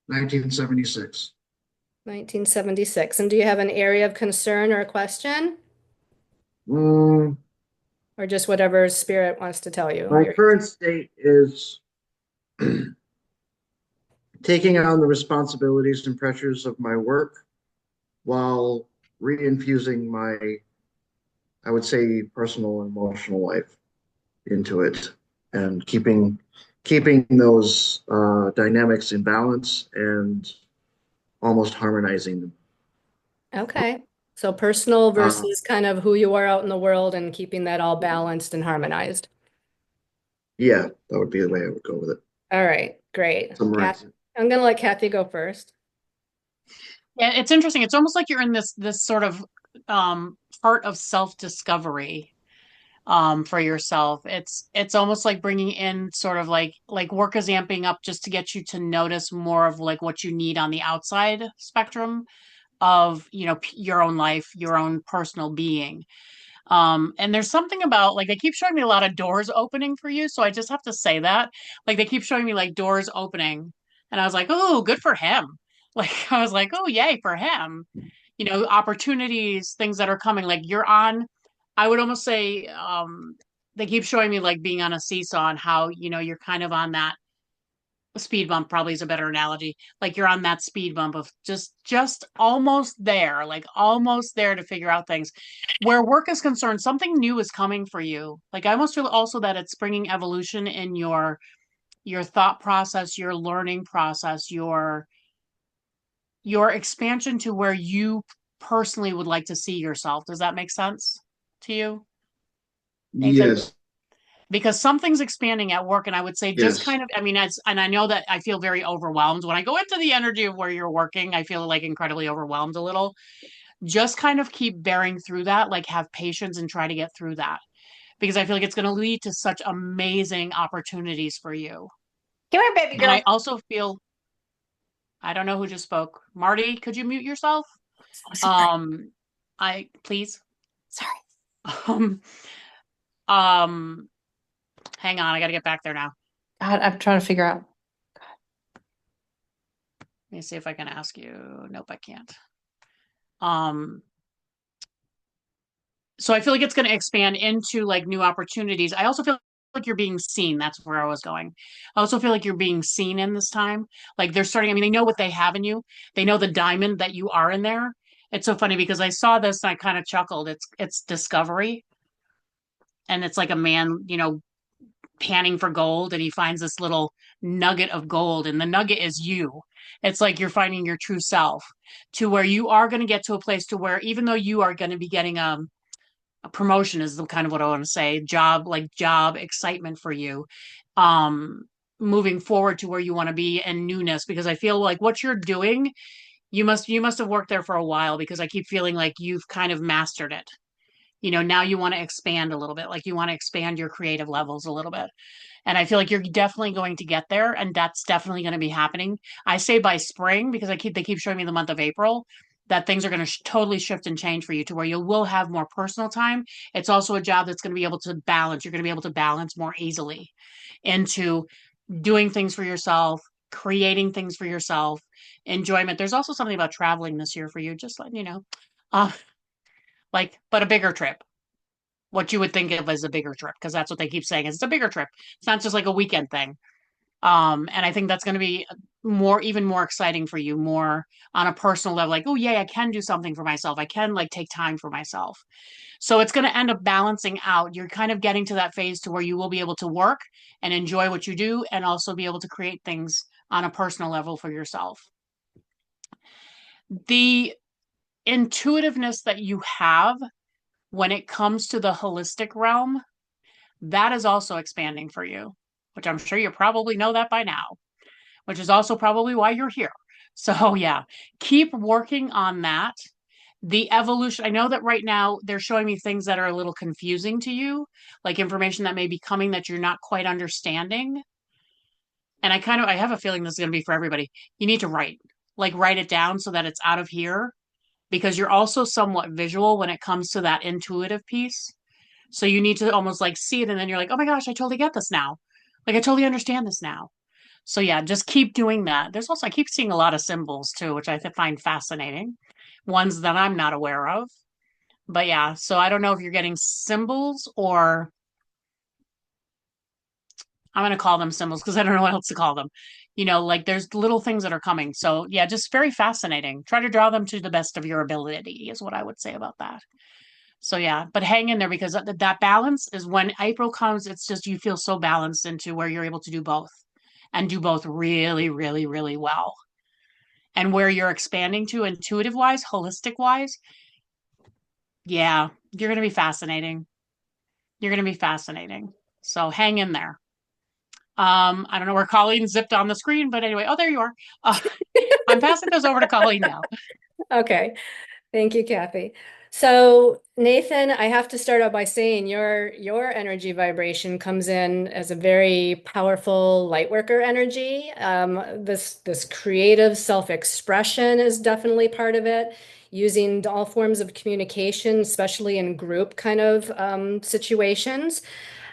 [SPEAKER 4] 1976.
[SPEAKER 1] 1976. And do you have an area of concern or a question?
[SPEAKER 4] Mm,
[SPEAKER 1] Or just whatever spirit wants to tell you.
[SPEAKER 4] my current state is taking on the responsibilities and pressures of my work while reinfusing my, I would say, personal and emotional life into it and keeping those dynamics in balance and almost harmonizing them.
[SPEAKER 1] Okay. So personal
[SPEAKER 4] Uh,
[SPEAKER 1] versus kind of who you are out in the world and keeping that all balanced and harmonized.
[SPEAKER 4] yeah, that would be the way I would go with it.
[SPEAKER 1] All right, great.
[SPEAKER 4] Summarize it.
[SPEAKER 1] I'm gonna let Kathi go first.
[SPEAKER 2] Yeah, it's interesting. It's almost like you're in this sort of part of self-discovery for yourself. It's almost like bringing in sort of like work is amping up just to get you to notice more of like what you need on the outside spectrum of, your own life, your own personal being. And there's something about like they keep showing me a lot of doors opening for you. So I just have to say that. Like they keep showing me like doors opening. And I was like, oh, good for him. Like I was like, oh, yay for him. Opportunities, things that are coming. Like you're on, I would almost say, they keep showing me like being on a seesaw and how, you're kind of on that speed bump probably is a better analogy. Like you're on that speed bump of just almost there, like almost there to figure out things. Where work is concerned, something new is coming for you. Like I almost feel also that it's bringing evolution in your thought process, your learning process, your expansion to where you personally would like to see yourself. Does that make sense to you, Nathan?
[SPEAKER 4] Yes,
[SPEAKER 2] Because something's expanding at work, and I would say just
[SPEAKER 4] yes.
[SPEAKER 2] kind of, I mean, and I know that I feel very overwhelmed when I go into the energy of where you're working. I feel like incredibly overwhelmed a little. Just kind of keep bearing through that, like have patience and try to get through that, because I feel like it's going to lead to such amazing opportunities for you.
[SPEAKER 5] Come here, baby
[SPEAKER 2] And I
[SPEAKER 5] girl.
[SPEAKER 2] also feel, I don't know who just spoke. Marty, could you mute yourself?
[SPEAKER 5] Oh, sorry.
[SPEAKER 2] Um, I please.
[SPEAKER 5] Sorry.
[SPEAKER 2] Um, um, hang on, I got to get back there now.
[SPEAKER 5] God, I'm trying to figure out.
[SPEAKER 2] Let me see if I can ask you. Nope, I can't. Um, so I feel like it's going to expand into like new opportunities. I also feel like you're being seen. That's where I was going. I also feel like you're being seen in this time. Like they're starting, I mean, they know what they have in you. They know the diamond that you are in there. It's so funny because I saw this and I kind of chuckled. It's discovery. And it's like a man, panning for gold and he finds this little nugget of gold and the nugget is you. It's like you're finding your true self to where you are going to get to a place to where even though you are going to be getting a promotion is the kind of what I want to say, job excitement for you. Um Moving forward to where you want to be and newness, because I feel like what you're doing, you must have worked there for a while, because I keep feeling like you've kind of mastered it. Now you want to expand a little bit, like you want to expand your creative levels a little bit. And I feel like you're definitely going to get there, and that's definitely going to be happening. I say by spring because they keep showing me the month of April that things are going to totally shift and change for you to where you will have more personal time. It's also a job that's going to be able to balance. You're going to be able to balance more easily into doing things for yourself, creating things for yourself, enjoyment. There's also something about traveling this year for you, just letting you know. Uh, but a bigger trip, what you would think of as a bigger trip, because that's what they keep saying is it's a bigger trip. It's not just like a weekend thing. And I think that's going to be even more exciting for you, more on a personal level, like, oh, yeah, I can do something for myself. I can like take time for myself. So it's going to end up balancing out. You're kind of getting to that phase to where you will be able to work and enjoy what you do and also be able to create things on a personal level for yourself. The intuitiveness that you have when it comes to the holistic realm, that is also expanding for you, which I'm sure you probably know that by now, which is also probably why you're here. So, yeah, keep working on that. The evolution, I know that right now they're showing me things that are a little confusing to you, like information that may be coming that you're not quite understanding. And I have a feeling this is going to be for everybody. You need to write it down so that it's out of here, because you're also somewhat visual when it comes to that intuitive piece. So you need to almost like see it and then you're like, oh my gosh, I totally get this now. Like I totally understand this now. So yeah, just keep doing that. There's also, I keep seeing a lot of symbols too, which I find fascinating. Ones that I'm not aware of. But yeah, so I don't know if you're getting symbols or I'm going to call them symbols because I don't know what else to call them. Like there's little things that are coming. So yeah, just very fascinating. Try to draw them to the best of your ability is what I would say about that. So yeah, but hang in there because that balance is when April comes, it's just you feel so balanced into where you're able to do both and do both really, really, really well. And where you're expanding to intuitive wise, holistic wise, yeah, you're going to be fascinating. You're going to be fascinating. So hang in there. I don't know where Colleen zipped on the screen, but anyway, oh, there you are. I'm passing those over to Colleen now.
[SPEAKER 1] Okay. Thank you, Kathi. So, Nathan, I have to start out by saying your energy vibration comes in as a very powerful light worker energy. This creative self-expression is definitely part of it, using all forms of communication, especially in group kind of situations.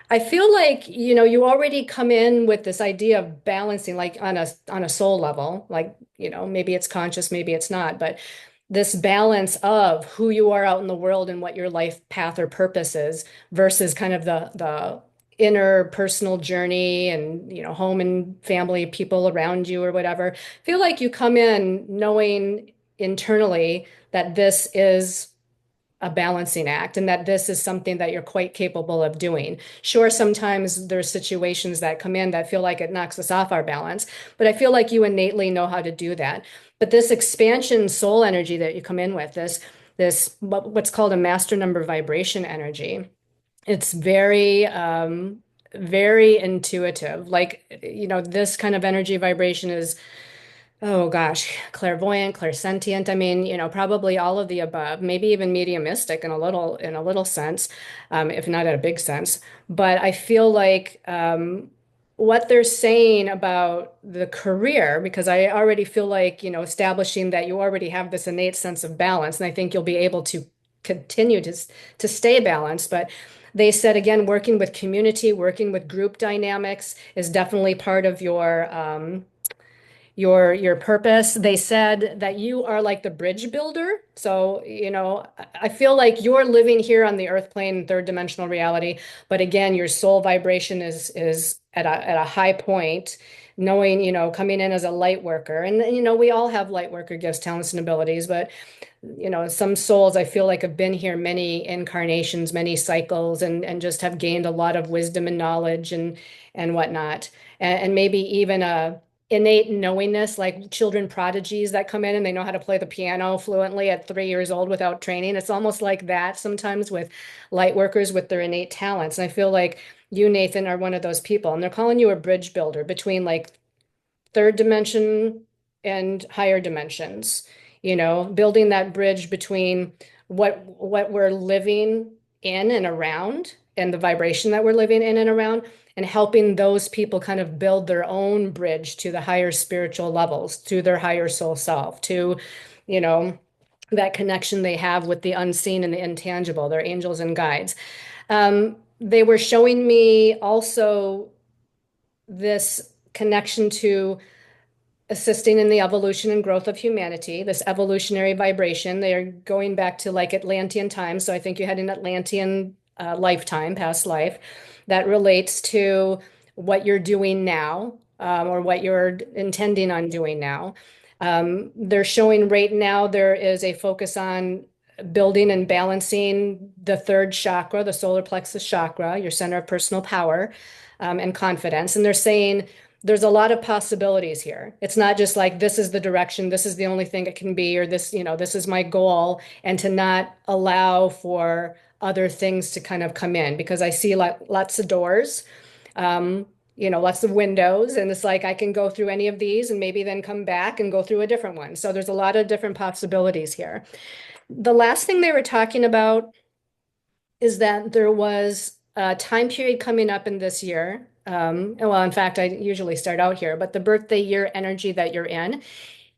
[SPEAKER 1] I feel like, you already come in with this idea of balancing, like on a soul level, like, maybe it's conscious, maybe it's not, but this balance of who you are out in the world and what your life path or purpose is versus kind of the inner personal journey and, home and family, people around you or whatever. I feel like you come in knowing internally that this is a balancing act and that this is something that you're quite capable of doing. Sure, sometimes there's situations that come in that feel like it knocks us off our balance, but I feel like you innately know how to do that. But this expansion soul energy that you come in with, this what's called a master number vibration energy, it's very intuitive. Like, this kind of energy vibration is, oh gosh, clairvoyant, clairsentient. I mean, probably all of the above, maybe even mediumistic in a little sense, if not at a big sense. But I feel like what they're saying about the career, because I already feel like, establishing that you already have this innate sense of balance, and I think you'll be able to continue to stay balanced. But they said again, working with community, working with group dynamics is definitely part of your purpose. They said that you are like the bridge builder. So, I feel like you're living here on the earth plane, third dimensional reality, but again, your soul vibration is at a high point, knowing, coming in as a light worker. And we all have light worker gifts, talents, and abilities, but some souls I feel like have been here many incarnations, many cycles, and just have gained a lot of wisdom and knowledge and whatnot. And maybe even a innate knowingness, like children prodigies that come in and they know how to play the piano fluently at 3 years old without training. It's almost like that sometimes with light workers with their innate talents. And I feel like you, Nathan, are one of those people. And they're calling you a bridge builder between like third dimension and higher dimensions, building that bridge between what we're living in and around and the vibration that we're living in and around, and helping those people kind of build their own bridge to the higher spiritual levels, to their higher soul self, to, you know, that connection they have with the unseen and the intangible, their angels and guides. They were showing me also this connection to assisting in the evolution and growth of humanity, this evolutionary vibration. They are going back to like Atlantean times. So I think you had an Atlantean lifetime, past life, that relates to what you're doing now, or what you're intending on doing now. They're showing right now there is a focus on building and balancing the third chakra, the solar plexus chakra, your center of personal power, and confidence. And they're saying there's a lot of possibilities here. It's not just like this is the direction, this is the only thing it can be, or this, this is my goal, and to not allow for other things to kind of come in, because I see lots of doors, lots of windows, and it's like I can go through any of these and maybe then come back and go through a different one. So there's a lot of different possibilities here. The last thing they were talking about is that there was a time period coming up in this year. Well, in fact, I usually start out here, but the birthday year energy that you're in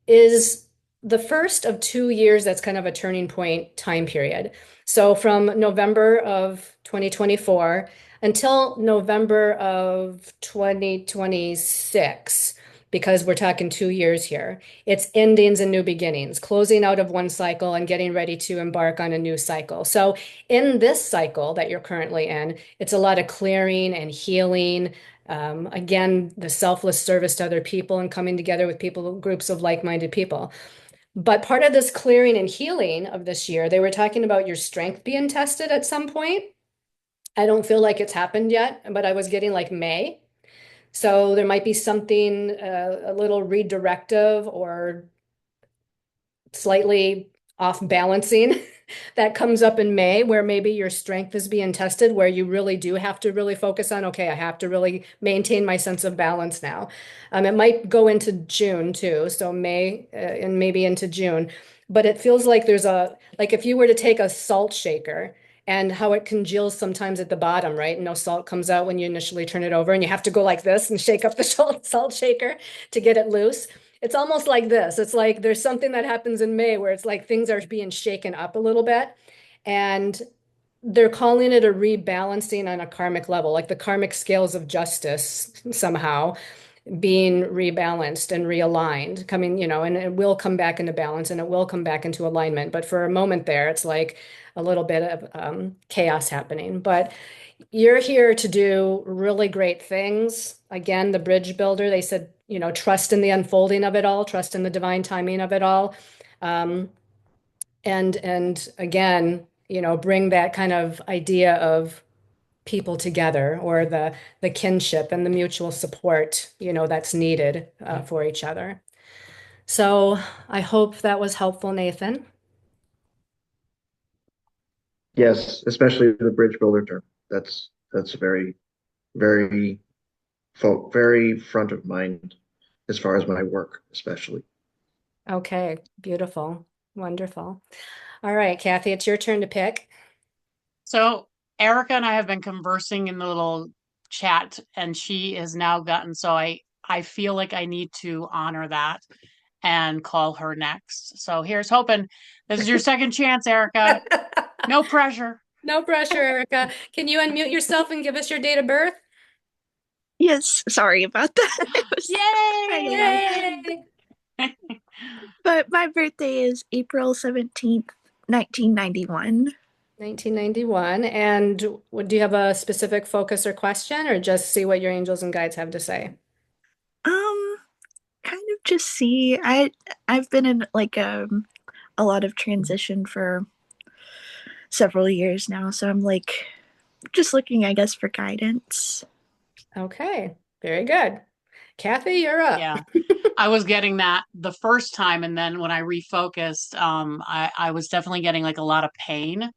[SPEAKER 1] is the first of 2 years that's kind of a turning point time period. So from November of 2024 until November of 2026, because we're talking 2 years here, it's endings and new beginnings, closing out of one cycle and getting ready to embark on a new cycle. So in this cycle that you're currently in, it's a lot of clearing and healing. Again, the selfless service to other people and coming together with people, groups of like-minded people. But part of this clearing and healing of this year, they were talking about your strength being tested at some point. I don't feel like it's happened yet, but I was getting like May. So there might be something a little redirective or slightly off balancing that comes up in May, where maybe your strength is being tested, where you really do have to really focus on, okay, I have to really maintain my sense of balance now. It might go into June too, so May and maybe into June, but it feels like like if you were to take a salt shaker and how it congeals sometimes at the bottom, right? And no salt comes out when you initially turn it over, and you have to go like this and shake up the salt shaker to get it loose. It's almost like this. It's like there's something that happens in May where it's like things are being shaken up a little bit. And they're calling it a rebalancing on a karmic level, like the karmic scales of justice somehow being rebalanced and realigned, coming, and it will come back into balance and it will come back into alignment. But for a moment there, it's like a little bit of chaos happening. But you're here to do really great things. Again, the bridge builder, they said, trust in the unfolding of it all, trust in the divine timing of it all. And again, bring that kind of idea of people together, or the kinship and the mutual support, that's needed for each other. So I hope that was helpful, Nathan.
[SPEAKER 4] Yes, especially the bridge builder term. That's very, very, very front of mind as far as my work, especially.
[SPEAKER 1] Okay, beautiful. Wonderful. All right, Kathi, it's your turn to pick.
[SPEAKER 2] So Erica and I have been conversing in the little chat, and she has now gotten, so I feel like I need to honor that and call her next. So here's hoping. This is your second chance, Erica. No pressure.
[SPEAKER 1] No pressure, Erica. Can you unmute yourself and give us your date of birth?
[SPEAKER 6] Yes, sorry about that.
[SPEAKER 1] Yay!
[SPEAKER 6] But my birthday is April 17th, 1991.
[SPEAKER 1] 1991. And do you have a specific focus or question, or just see what your angels and guides have to say?
[SPEAKER 6] Kind of just see. I've been in like a lot of transition for several years now, so I'm like just looking, I guess, for guidance.
[SPEAKER 1] Okay, very good. Kathi, you're up.
[SPEAKER 2] Yeah, I was getting that the first time, and then when I refocused, I was definitely getting like a lot of pain,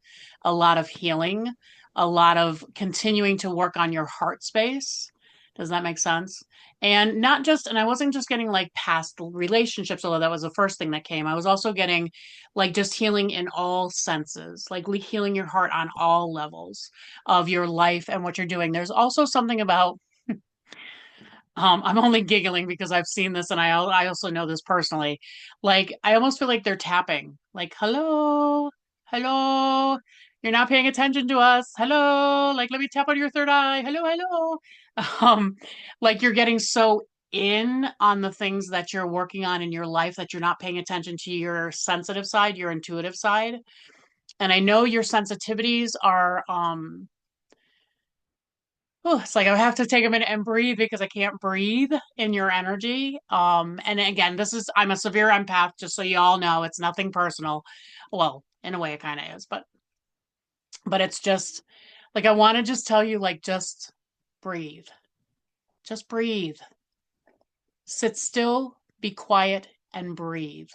[SPEAKER 2] a lot of healing, a lot of continuing to work on your heart space. Does that make sense? And not just, and I wasn't just getting like past relationships, although that was the first thing that came. I was also getting like just healing in all senses, like healing your heart on all levels of your life and what you're doing. There's also something about I'm only giggling because I've seen this, and I also know this personally. Like I almost feel like they're tapping, like hello, hello, you're not paying attention to us. Hello, like let me tap on your third eye. Hello, hello. Like you're getting so in on the things that you're working on in your life, that you're not paying attention to your sensitive side, your intuitive side. And I know your sensitivities are, it's like I have to take a minute and breathe because I can't breathe in your energy. And again, I'm a severe empath, just so you all know, it's nothing personal. Well, in a way it kind of is, but it's just like, I want to just tell you, like, just breathe. Just breathe. Sit still, be quiet, and breathe.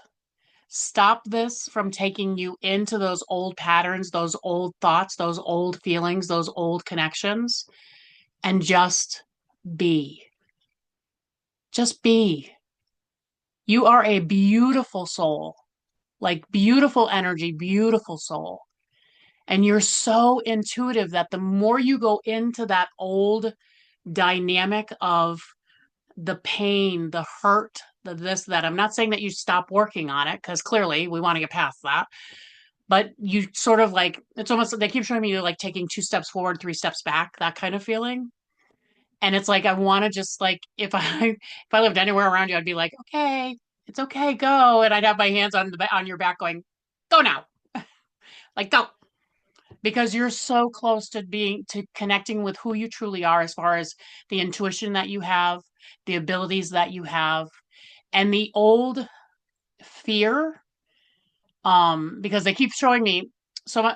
[SPEAKER 2] Stop this from taking you into those old patterns, those old thoughts, those old feelings, those old connections, and just be. Just be. You are a beautiful soul, like beautiful energy, beautiful soul. And you're so intuitive that the more you go into that old dynamic of the pain, the hurt, the this, that, I'm not saying that you stop working on it, because clearly we want to get past that. But you sort of like, it's almost, they keep showing me you're like taking 2 steps forward, 3 steps back, that kind of feeling. And it's like, I want to just like, if I lived anywhere around you, I'd be like, okay, it's okay, go. And I'd have my hands on your back going, go now. Like, go. Because you're so close to connecting with who you truly are, as far as the intuition that you have, the abilities that you have, and the old fear. Because they keep showing me, so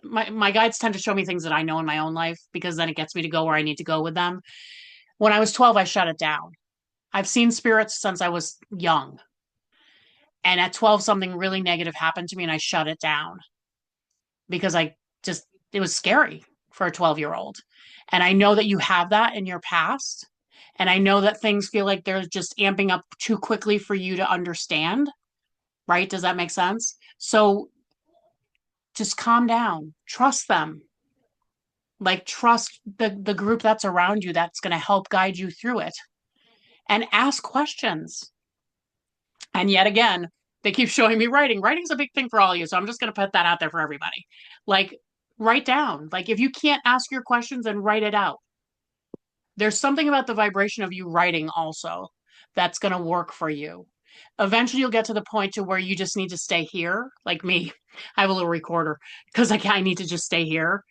[SPEAKER 2] my guides tend to show me things that I know in my own life, because then it gets me to go where I need to go with them. When I was 12, I shut it down. I've seen spirits since I was young. And at 12, something really negative happened to me and I shut it down because it was scary for a 12-year-old. And I know that you have that in your past. And I know that things feel like they're just amping up too quickly for you to understand. Right? Does that make sense? So just calm down. Trust them. Like, trust the group that's around you that's going to help guide you through it. And ask questions. And yet again, they keep showing me writing. Writing's a big thing for all of you. So I'm just going to put that out there for everybody. Like, write down. Like, if you can't ask your questions, then write it out. There's something about the vibration of you writing also that's going to work for you. Eventually you'll get to the point to where you just need to stay here. Like me, I have a little recorder because I need to just stay here.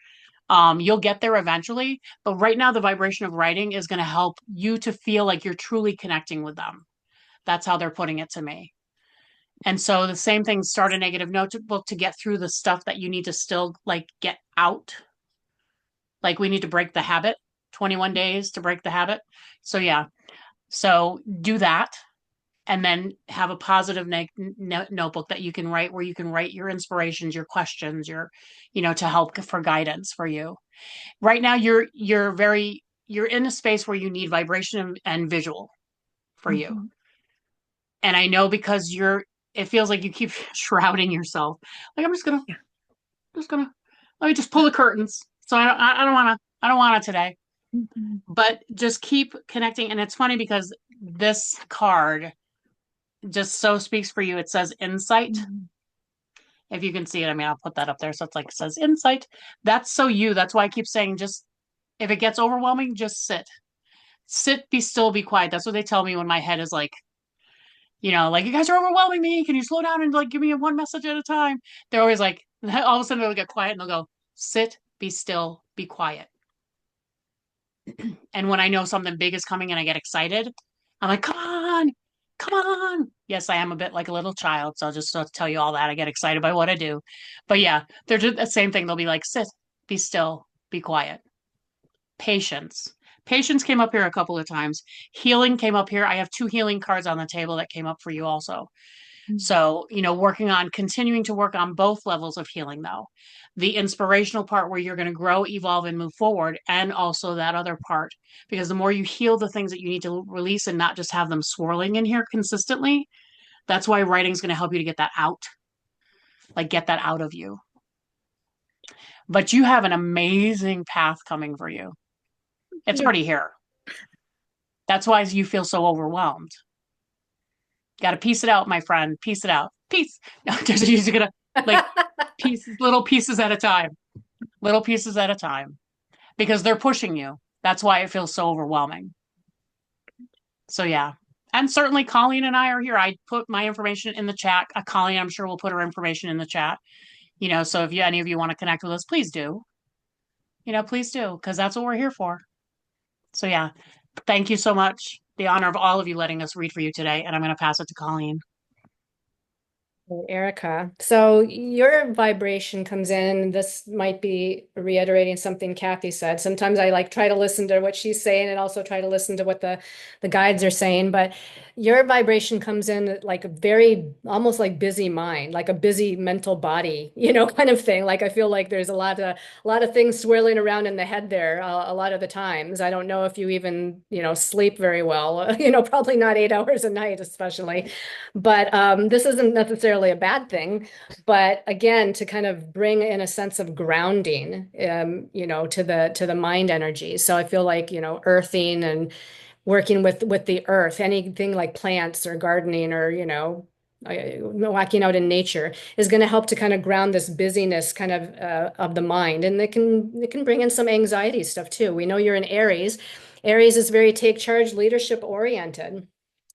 [SPEAKER 2] You'll get there eventually, but right now the vibration of writing is going to help you to feel like you're truly connecting with them. That's how they're putting it to me. And so the same thing, start a negative notebook to get through the stuff that you need to still like get out. Like, we need to break the habit, 21 days to break the habit. So yeah, so do that. And then have a positive notebook that you can write, where you can write your inspirations, your questions, to help for guidance for you. Right now, you're in a space where you need vibration and visual for you. And I know because it feels like you keep shrouding yourself. Like, I'm just gonna, let me just pull the curtains. So I don't want it today. But just keep connecting. And it's funny because this card just so speaks for you. It says insight. If you can see it, I mean, I'll put that up there. So it's like, it says insight. That's so you. That's why I keep saying, just, if it gets overwhelming, just sit, be still, be quiet. That's what they tell me when my head is like, like, you guys are overwhelming me. Can you slow down and like give me one message at a time? They're always like, all of a sudden they'll get quiet and they'll go, sit, be still, be quiet. And when I know something big is coming and I get excited, I'm like, come on. Yes, I am a bit like a little child. So I'll just tell you all that. I get excited by what I do. But yeah, they're just the same thing. They'll be like, sit, be still, be quiet. Patience. Patience came up here a couple of times. Healing came up here. I have 2 healing cards on the table that came up for you also. So, continuing to work on both levels of healing, though. The inspirational part where you're going to grow, evolve, and move forward, and also that other part. Because the more you heal the things that you need to release and not just have them swirling in here consistently, that's why writing is going to help you to get that out. Like, get that out of you. But you have an amazing path coming for you. It's already here. That's why you feel so overwhelmed. Got to piece it out, my friend. Piece it out. Piece. No, you're gonna like little pieces at a time. Little pieces at a time. Because they're pushing you. That's why it feels so overwhelming. So yeah. And certainly Colleen and I are here. I put my information in the chat. Colleen, I'm sure will put her information in the chat. So if any of you want to connect with us, please do. Please do, because that's what we're here for. So yeah, thank you so much. The honor of all of you letting us read for you today. And I'm going to pass it to Colleen.
[SPEAKER 1] Erica, so your vibration comes in, and this might be reiterating something Kathi said. Sometimes I try to listen to what she's saying and also try to listen to what the guides are saying, but your vibration comes in like a very almost like busy mind, like a busy mental body, kind of thing. Like I feel like there's a lot of things swirling around in the head there a lot of the times. I don't know if you even, sleep very well, probably not 8 hours a night, especially. But this isn't necessarily a bad thing. But again, to kind of bring in a sense of grounding, to the mind energy. So I feel like, earthing and working with the earth, anything like plants or gardening or, walking out in nature is going to help to kind of ground this busyness kind of the mind. And it can bring in some anxiety stuff too. We know you're in Aries. Aries is very take charge, leadership oriented.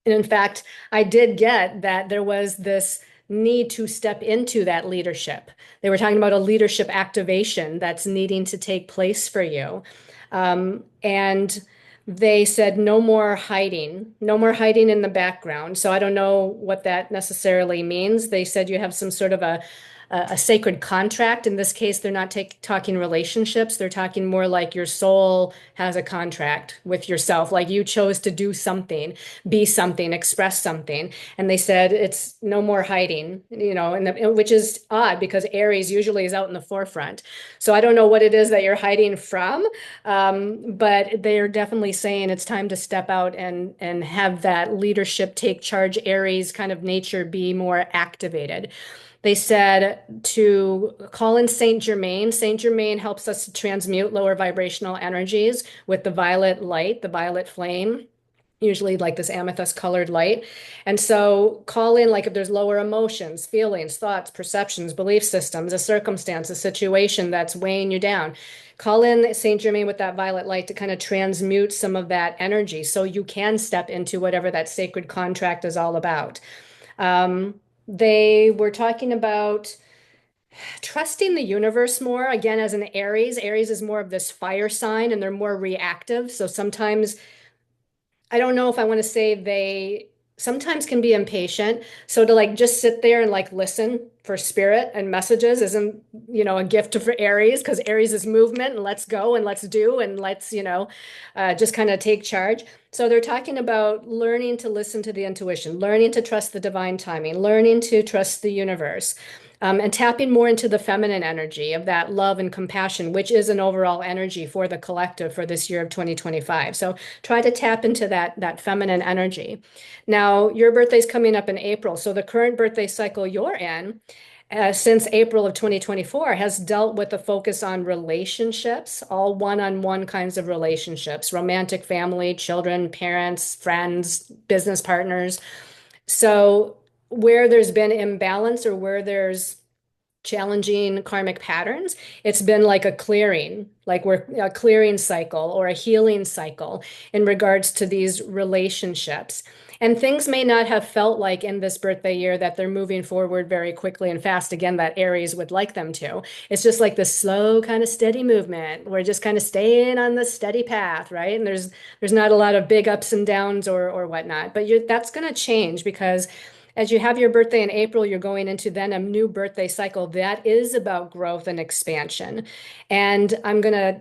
[SPEAKER 1] And in fact, I did get that there was this need to step into that leadership. They were talking about a leadership activation that's needing to take place for you. And they said no more hiding in the background. So I don't know what that necessarily means. They said you have some sort of a sacred contract. In this case, they're not talking relationships. They're talking more like your soul has a contract with yourself, like you chose to do something, be something, express something. And they said it's no more hiding, which is odd because Aries usually is out in the forefront. So I don't know what it is that you're hiding from, but they're definitely saying it's time to step out and have that leadership, take charge, Aries kind of nature be more activated. They said to call in Saint Germain. Saint Germain helps us to transmute lower vibrational energies with the violet light, the violet flame, usually like this amethyst colored light. And so call in like if there's lower emotions, feelings, thoughts, perceptions, belief systems, a circumstance, a situation that's weighing you down. Call in Saint Germain with that violet light to kind of transmute some of that energy so you can step into whatever that sacred contract is all about. They were talking about trusting the universe more. Again, as an Aries, Aries is more of this fire sign and they're more reactive. So sometimes, I don't know if I want to say they sometimes can be impatient. So to just sit there and listen for spirit and messages isn't, a gift for Aries because Aries is movement and let's go and let's do and let's, just kind of take charge. So they're talking about learning to listen to the intuition, learning to trust the divine timing, learning to trust the universe. And tapping more into the feminine energy of that love and compassion, which is an overall energy for the collective for this year of 2025. So try to tap into that feminine energy. Now, your birthday's coming up in April. So the current birthday cycle you're in, since April of 2024, has dealt with a focus on relationships, all one-on-one kinds of relationships, romantic, family, children, parents, friends, business partners. So where there's been imbalance or where there's challenging karmic patterns, it's been like a clearing, like we're a clearing cycle or a healing cycle in regards to these relationships. And things may not have felt like in this birthday year that they're moving forward very quickly and fast, again, that Aries would like them to. It's just like the slow kind of steady movement. We're just kind of staying on the steady path, right? And there's not a lot of big ups and downs or whatnot. But that's going to change because as you have your birthday in April, you're going into then a new birthday cycle that is about growth and expansion. And I'm going to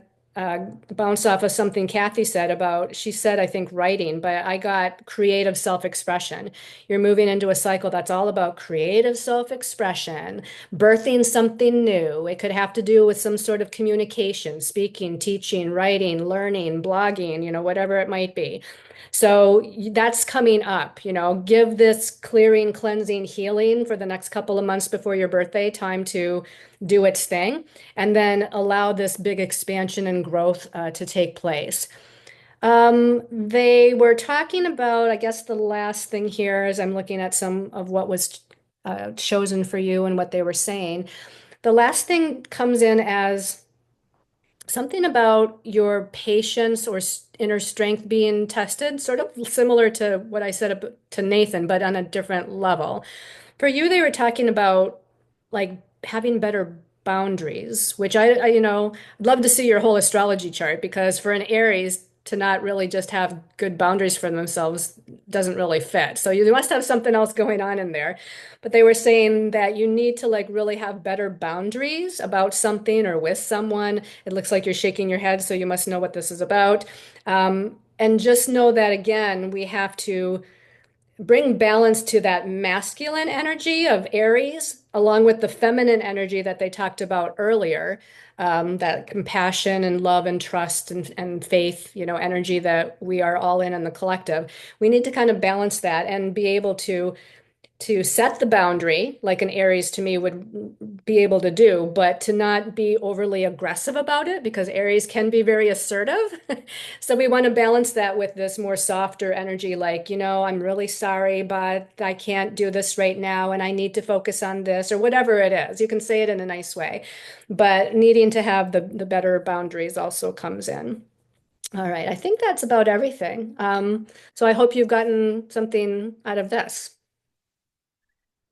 [SPEAKER 1] bounce off of something Kathi said about, she said, I think writing, but I got creative self-expression. You're moving into a cycle that's all about creative self-expression, birthing something new. It could have to do with some sort of communication, speaking, teaching, writing, learning, blogging, whatever it might be. So that's coming up, give this clearing, cleansing, healing for the next couple of months before your birthday time to do its thing, and then allow this big expansion and growth to take place. They were talking about, I guess the last thing here as I'm looking at some of what was chosen for you and what they were saying. The last thing comes in as something about your patience or inner strength being tested, sort of similar to what I said to Nathan, but on a different level. For you, they were talking about like having better boundaries, which I'd love to see your whole astrology chart because for an Aries to not really just have good boundaries for themselves doesn't really fit. So you must have something else going on in there. But they were saying that you need to like really have better boundaries about something or with someone. It looks like you're shaking your head, so you must know what this is about. And just know that again, we have to bring balance to that masculine energy of Aries, along with the feminine energy that they talked about earlier, that compassion and love and trust and faith, energy that we are all in the collective. We need to kind of balance that and be able to set the boundary like an Aries to me would be able to do, but to not be overly aggressive about it because Aries can be very assertive. So we want to balance that with this more softer energy, like, I'm really sorry, but I can't do this right now and I need to focus on this or whatever it is. You can say it in a nice way, but needing to have the better boundaries also comes in. All right, I think that's about everything. So I hope you've gotten something out of this.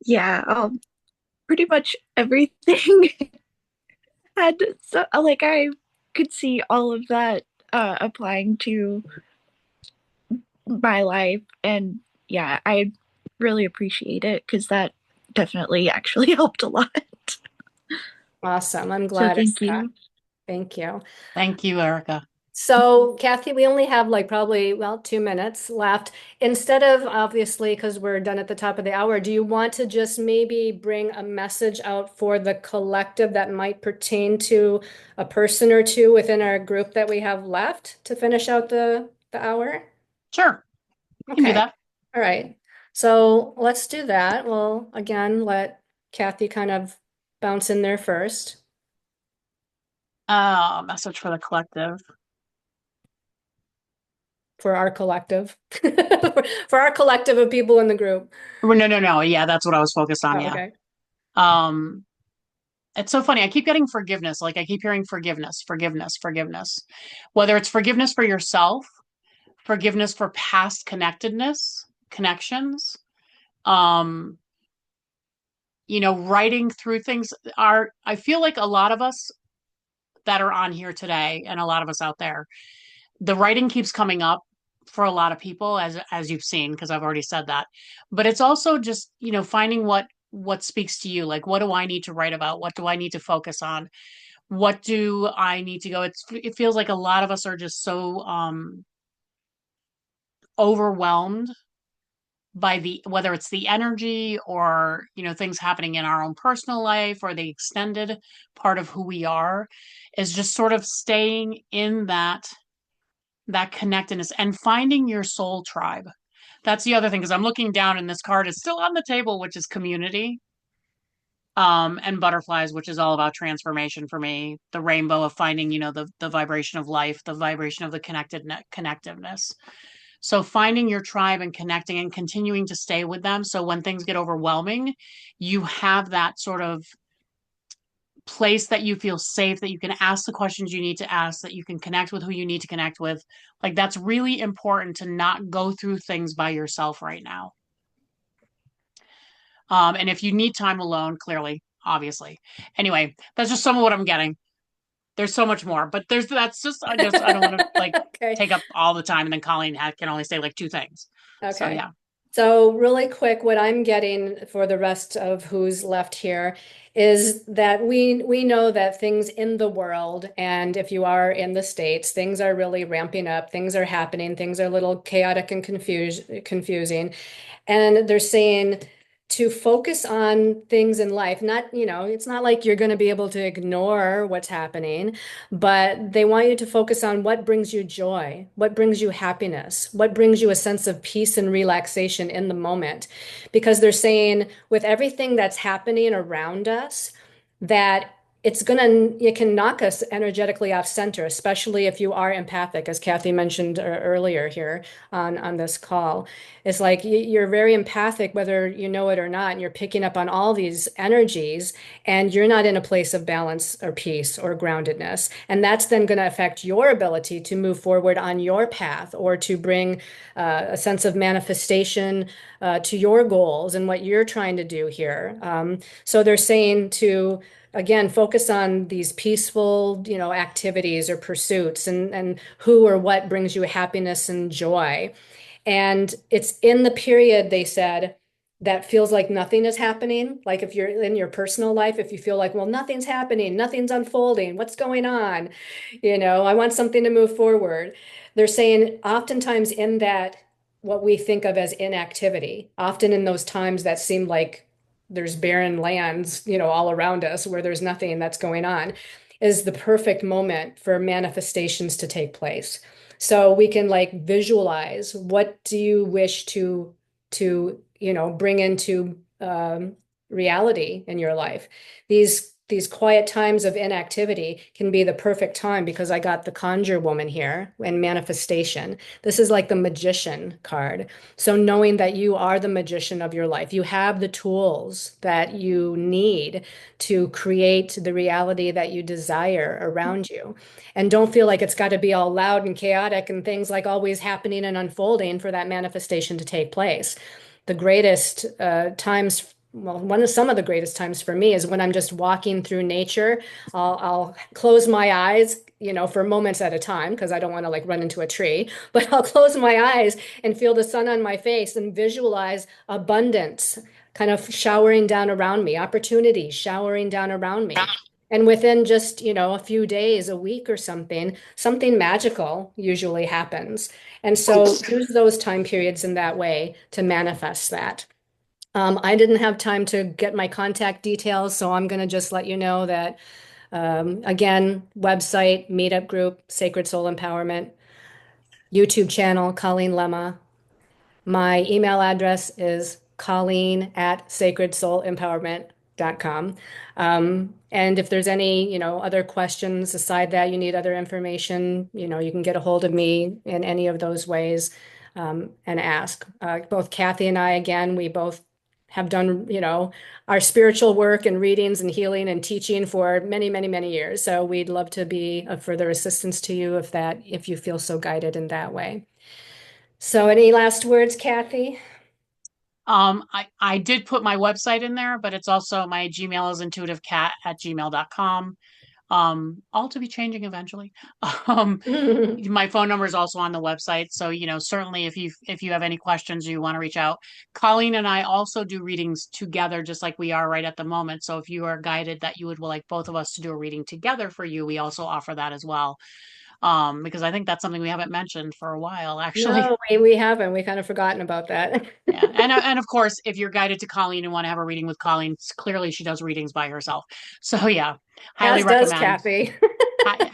[SPEAKER 6] Yeah, pretty much everything had so like I could see all of that applying to my life, and yeah, I really appreciate it because that definitely actually helped a lot.
[SPEAKER 1] Awesome. I'm
[SPEAKER 6] So
[SPEAKER 1] glad it's
[SPEAKER 6] thank
[SPEAKER 1] that.
[SPEAKER 6] you.
[SPEAKER 1] Thank you.
[SPEAKER 2] Thank you, Erica.
[SPEAKER 1] So, Kathi, we only have like probably, well, 2 minutes left. Instead of obviously, because we're done at the top of the hour, do you want to just maybe bring a message out for the collective that might pertain to a person or two within our group that we have left to finish out the hour?
[SPEAKER 2] Sure, you can do
[SPEAKER 1] Okay.
[SPEAKER 2] that.
[SPEAKER 1] All right. So let's do that. We'll again let Kathi kind of bounce in there first.
[SPEAKER 2] Message for the collective.
[SPEAKER 1] For our collective, for our collective of people in the group.
[SPEAKER 2] Well, no. Yeah, that's what I was focused on.
[SPEAKER 1] Oh,
[SPEAKER 2] Yeah.
[SPEAKER 1] okay.
[SPEAKER 2] Um, it's so funny. I keep getting forgiveness. Like I keep hearing forgiveness, forgiveness, forgiveness. Whether it's forgiveness for yourself, forgiveness for past connections. Um, writing through things I feel like a lot of us that are on here today and a lot of us out there, the writing keeps coming up for a lot of people as you've seen, because I've already said that. But it's also just, finding what speaks to you. Like, what do I need to write about? What do I need to focus on? What do I need to go? It feels like a lot of us are just so overwhelmed by whether it's the energy or things happening in our own personal life or the extended part of who we are, is just sort of staying in that connectedness and finding your soul tribe. That's the other thing, because I'm looking down and this card is still on the table, which is community. And butterflies, which is all about transformation for me. The rainbow of finding, the vibration of life, the vibration of the connectiveness. So finding your tribe and connecting and continuing to stay with them. So when things get overwhelming, you have that sort of place that you feel safe, that you can ask the questions you need to ask, that you can connect with who you need to connect with. Like that's really important to not go through things by yourself right now. And if you need time alone, clearly, obviously. Anyway, that's just some of what I'm getting. There's so much more, but that's just I don't want to like
[SPEAKER 1] Okay.
[SPEAKER 2] take up all the time, and then Colleen can only say like two things. So
[SPEAKER 1] Okay.
[SPEAKER 2] yeah.
[SPEAKER 1] So really quick, what I'm getting for the rest of who's left here is that we know that things in the world, and if you are in the States, things are really ramping up, things are happening, things are a little chaotic and confusing. And they're saying to focus on things in life, not, it's not like you're going to be able to ignore what's happening, but they want you to focus on what brings you joy, what brings you happiness, what brings you a sense of peace and relaxation in the moment. Because they're saying with everything that's happening around us, that it can knock us energetically off center, especially if you are empathic, as Kathi mentioned earlier here on this call. It's like you're very empathic, whether you know it or not, and you're picking up on all these energies, and you're not in a place of balance or peace or groundedness. And that's then going to affect your ability to move forward on your path or to bring a sense of manifestation to your goals and what you're trying to do here. So they're saying to again, focus on these peaceful, activities or pursuits and who or what brings you happiness and joy. And it's in the period, they said, that feels like nothing is happening. Like if you're in your personal life, if you feel like, well, nothing's happening, nothing's unfolding, what's going on? I want something to move forward. They're saying oftentimes in that, what we think of as inactivity, often in those times that seem like there's barren lands, all around us where there's nothing that's going on, is the perfect moment for manifestations to take place. So we can like visualize, what do you wish to bring into reality in your life. These quiet times of inactivity can be the perfect time, because I got the conjure woman here and manifestation. This is like the magician card. So knowing that you are the magician of your life, you have the tools that you need to create the reality that you desire around you. And don't feel like it's got to be all loud and chaotic and things like always happening and unfolding for that manifestation to take place. The greatest times, well, some of the greatest times for me is when I'm just walking through nature. I'll close my eyes, for moments at a time, because I don't want to like run into a tree, but I'll close my eyes and feel the sun on my face and visualize abundance kind of showering down around me, opportunities showering down around me. And within just, a few days, a week or something magical usually happens. And so use those time periods in that way to manifest that. I didn't have time to get my contact details, so I'm going to just let you know that, again, website, meetup group, Sacred Soul Empowerment, YouTube channel, Colleen Lemma. My email address is colleen@sacredsoulempowerment.com. And if there's any, other questions aside that, you need other information, you can get a hold of me in any of those ways, and ask. Both Kathi and I, again, we both have done, our spiritual work and readings and healing and teaching for many, many, many years. So we'd love to be of further assistance to you if you feel so guided in that way. So any last words, Kathi?
[SPEAKER 2] I did put my website in there, but it's also my Gmail is intuitivecat@gmail.com. All to be changing eventually. My phone number is also on the website. So, certainly if you have any questions or you want to reach out, Colleen and I also do readings together, just like we are right at the moment. So if you are guided that you would like both of us to do a reading together for you, we also offer that as well. Because I think that's something we haven't mentioned for a while, actually.
[SPEAKER 1] No, we haven't. We kind of forgotten about that.
[SPEAKER 2] Yeah. And of course, if you're guided to Colleen and want to have a reading with Colleen, clearly she does readings by herself. So yeah, highly
[SPEAKER 1] As does
[SPEAKER 2] recommend.
[SPEAKER 1] Kathi.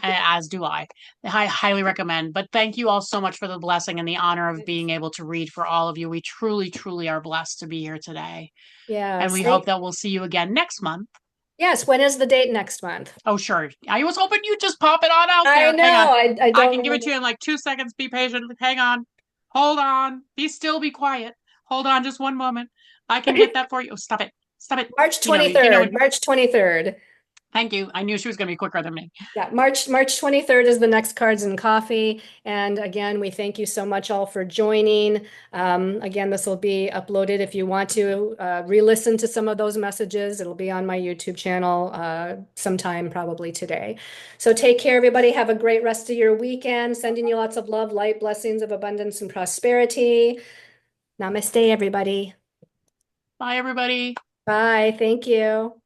[SPEAKER 2] As do I. I highly recommend. But thank you all so much for the blessing and the honor of being able to read for all of you. We truly, truly are blessed to be here today.
[SPEAKER 1] Yeah.
[SPEAKER 2] And we hope that we'll see you again next month.
[SPEAKER 1] Yes. When is the date next month?
[SPEAKER 2] Oh, sure. I was hoping you'd just pop it on out there.
[SPEAKER 1] I know. I don't
[SPEAKER 2] I can give it to you in like 2 seconds. Be patient. Hang on. Hold on. Be still. Be quiet. Hold on just one moment. I can get that for you. Oh, stop it. Stop it.
[SPEAKER 1] March 23rd. March 23rd.
[SPEAKER 2] Thank you. I knew she was going to be quicker than me.
[SPEAKER 1] Yeah, March 23rd is the next Cards and Coffee. And again, we thank you so much all for joining. Again, this will be uploaded if you want to re-listen to some of those messages. It'll be on my YouTube channel sometime probably today. So take care, everybody. Have a great rest of your weekend. Sending you lots of love, light, blessings of abundance and prosperity. Namaste, everybody.
[SPEAKER 2] Bye, everybody.
[SPEAKER 1] Bye. Thank you.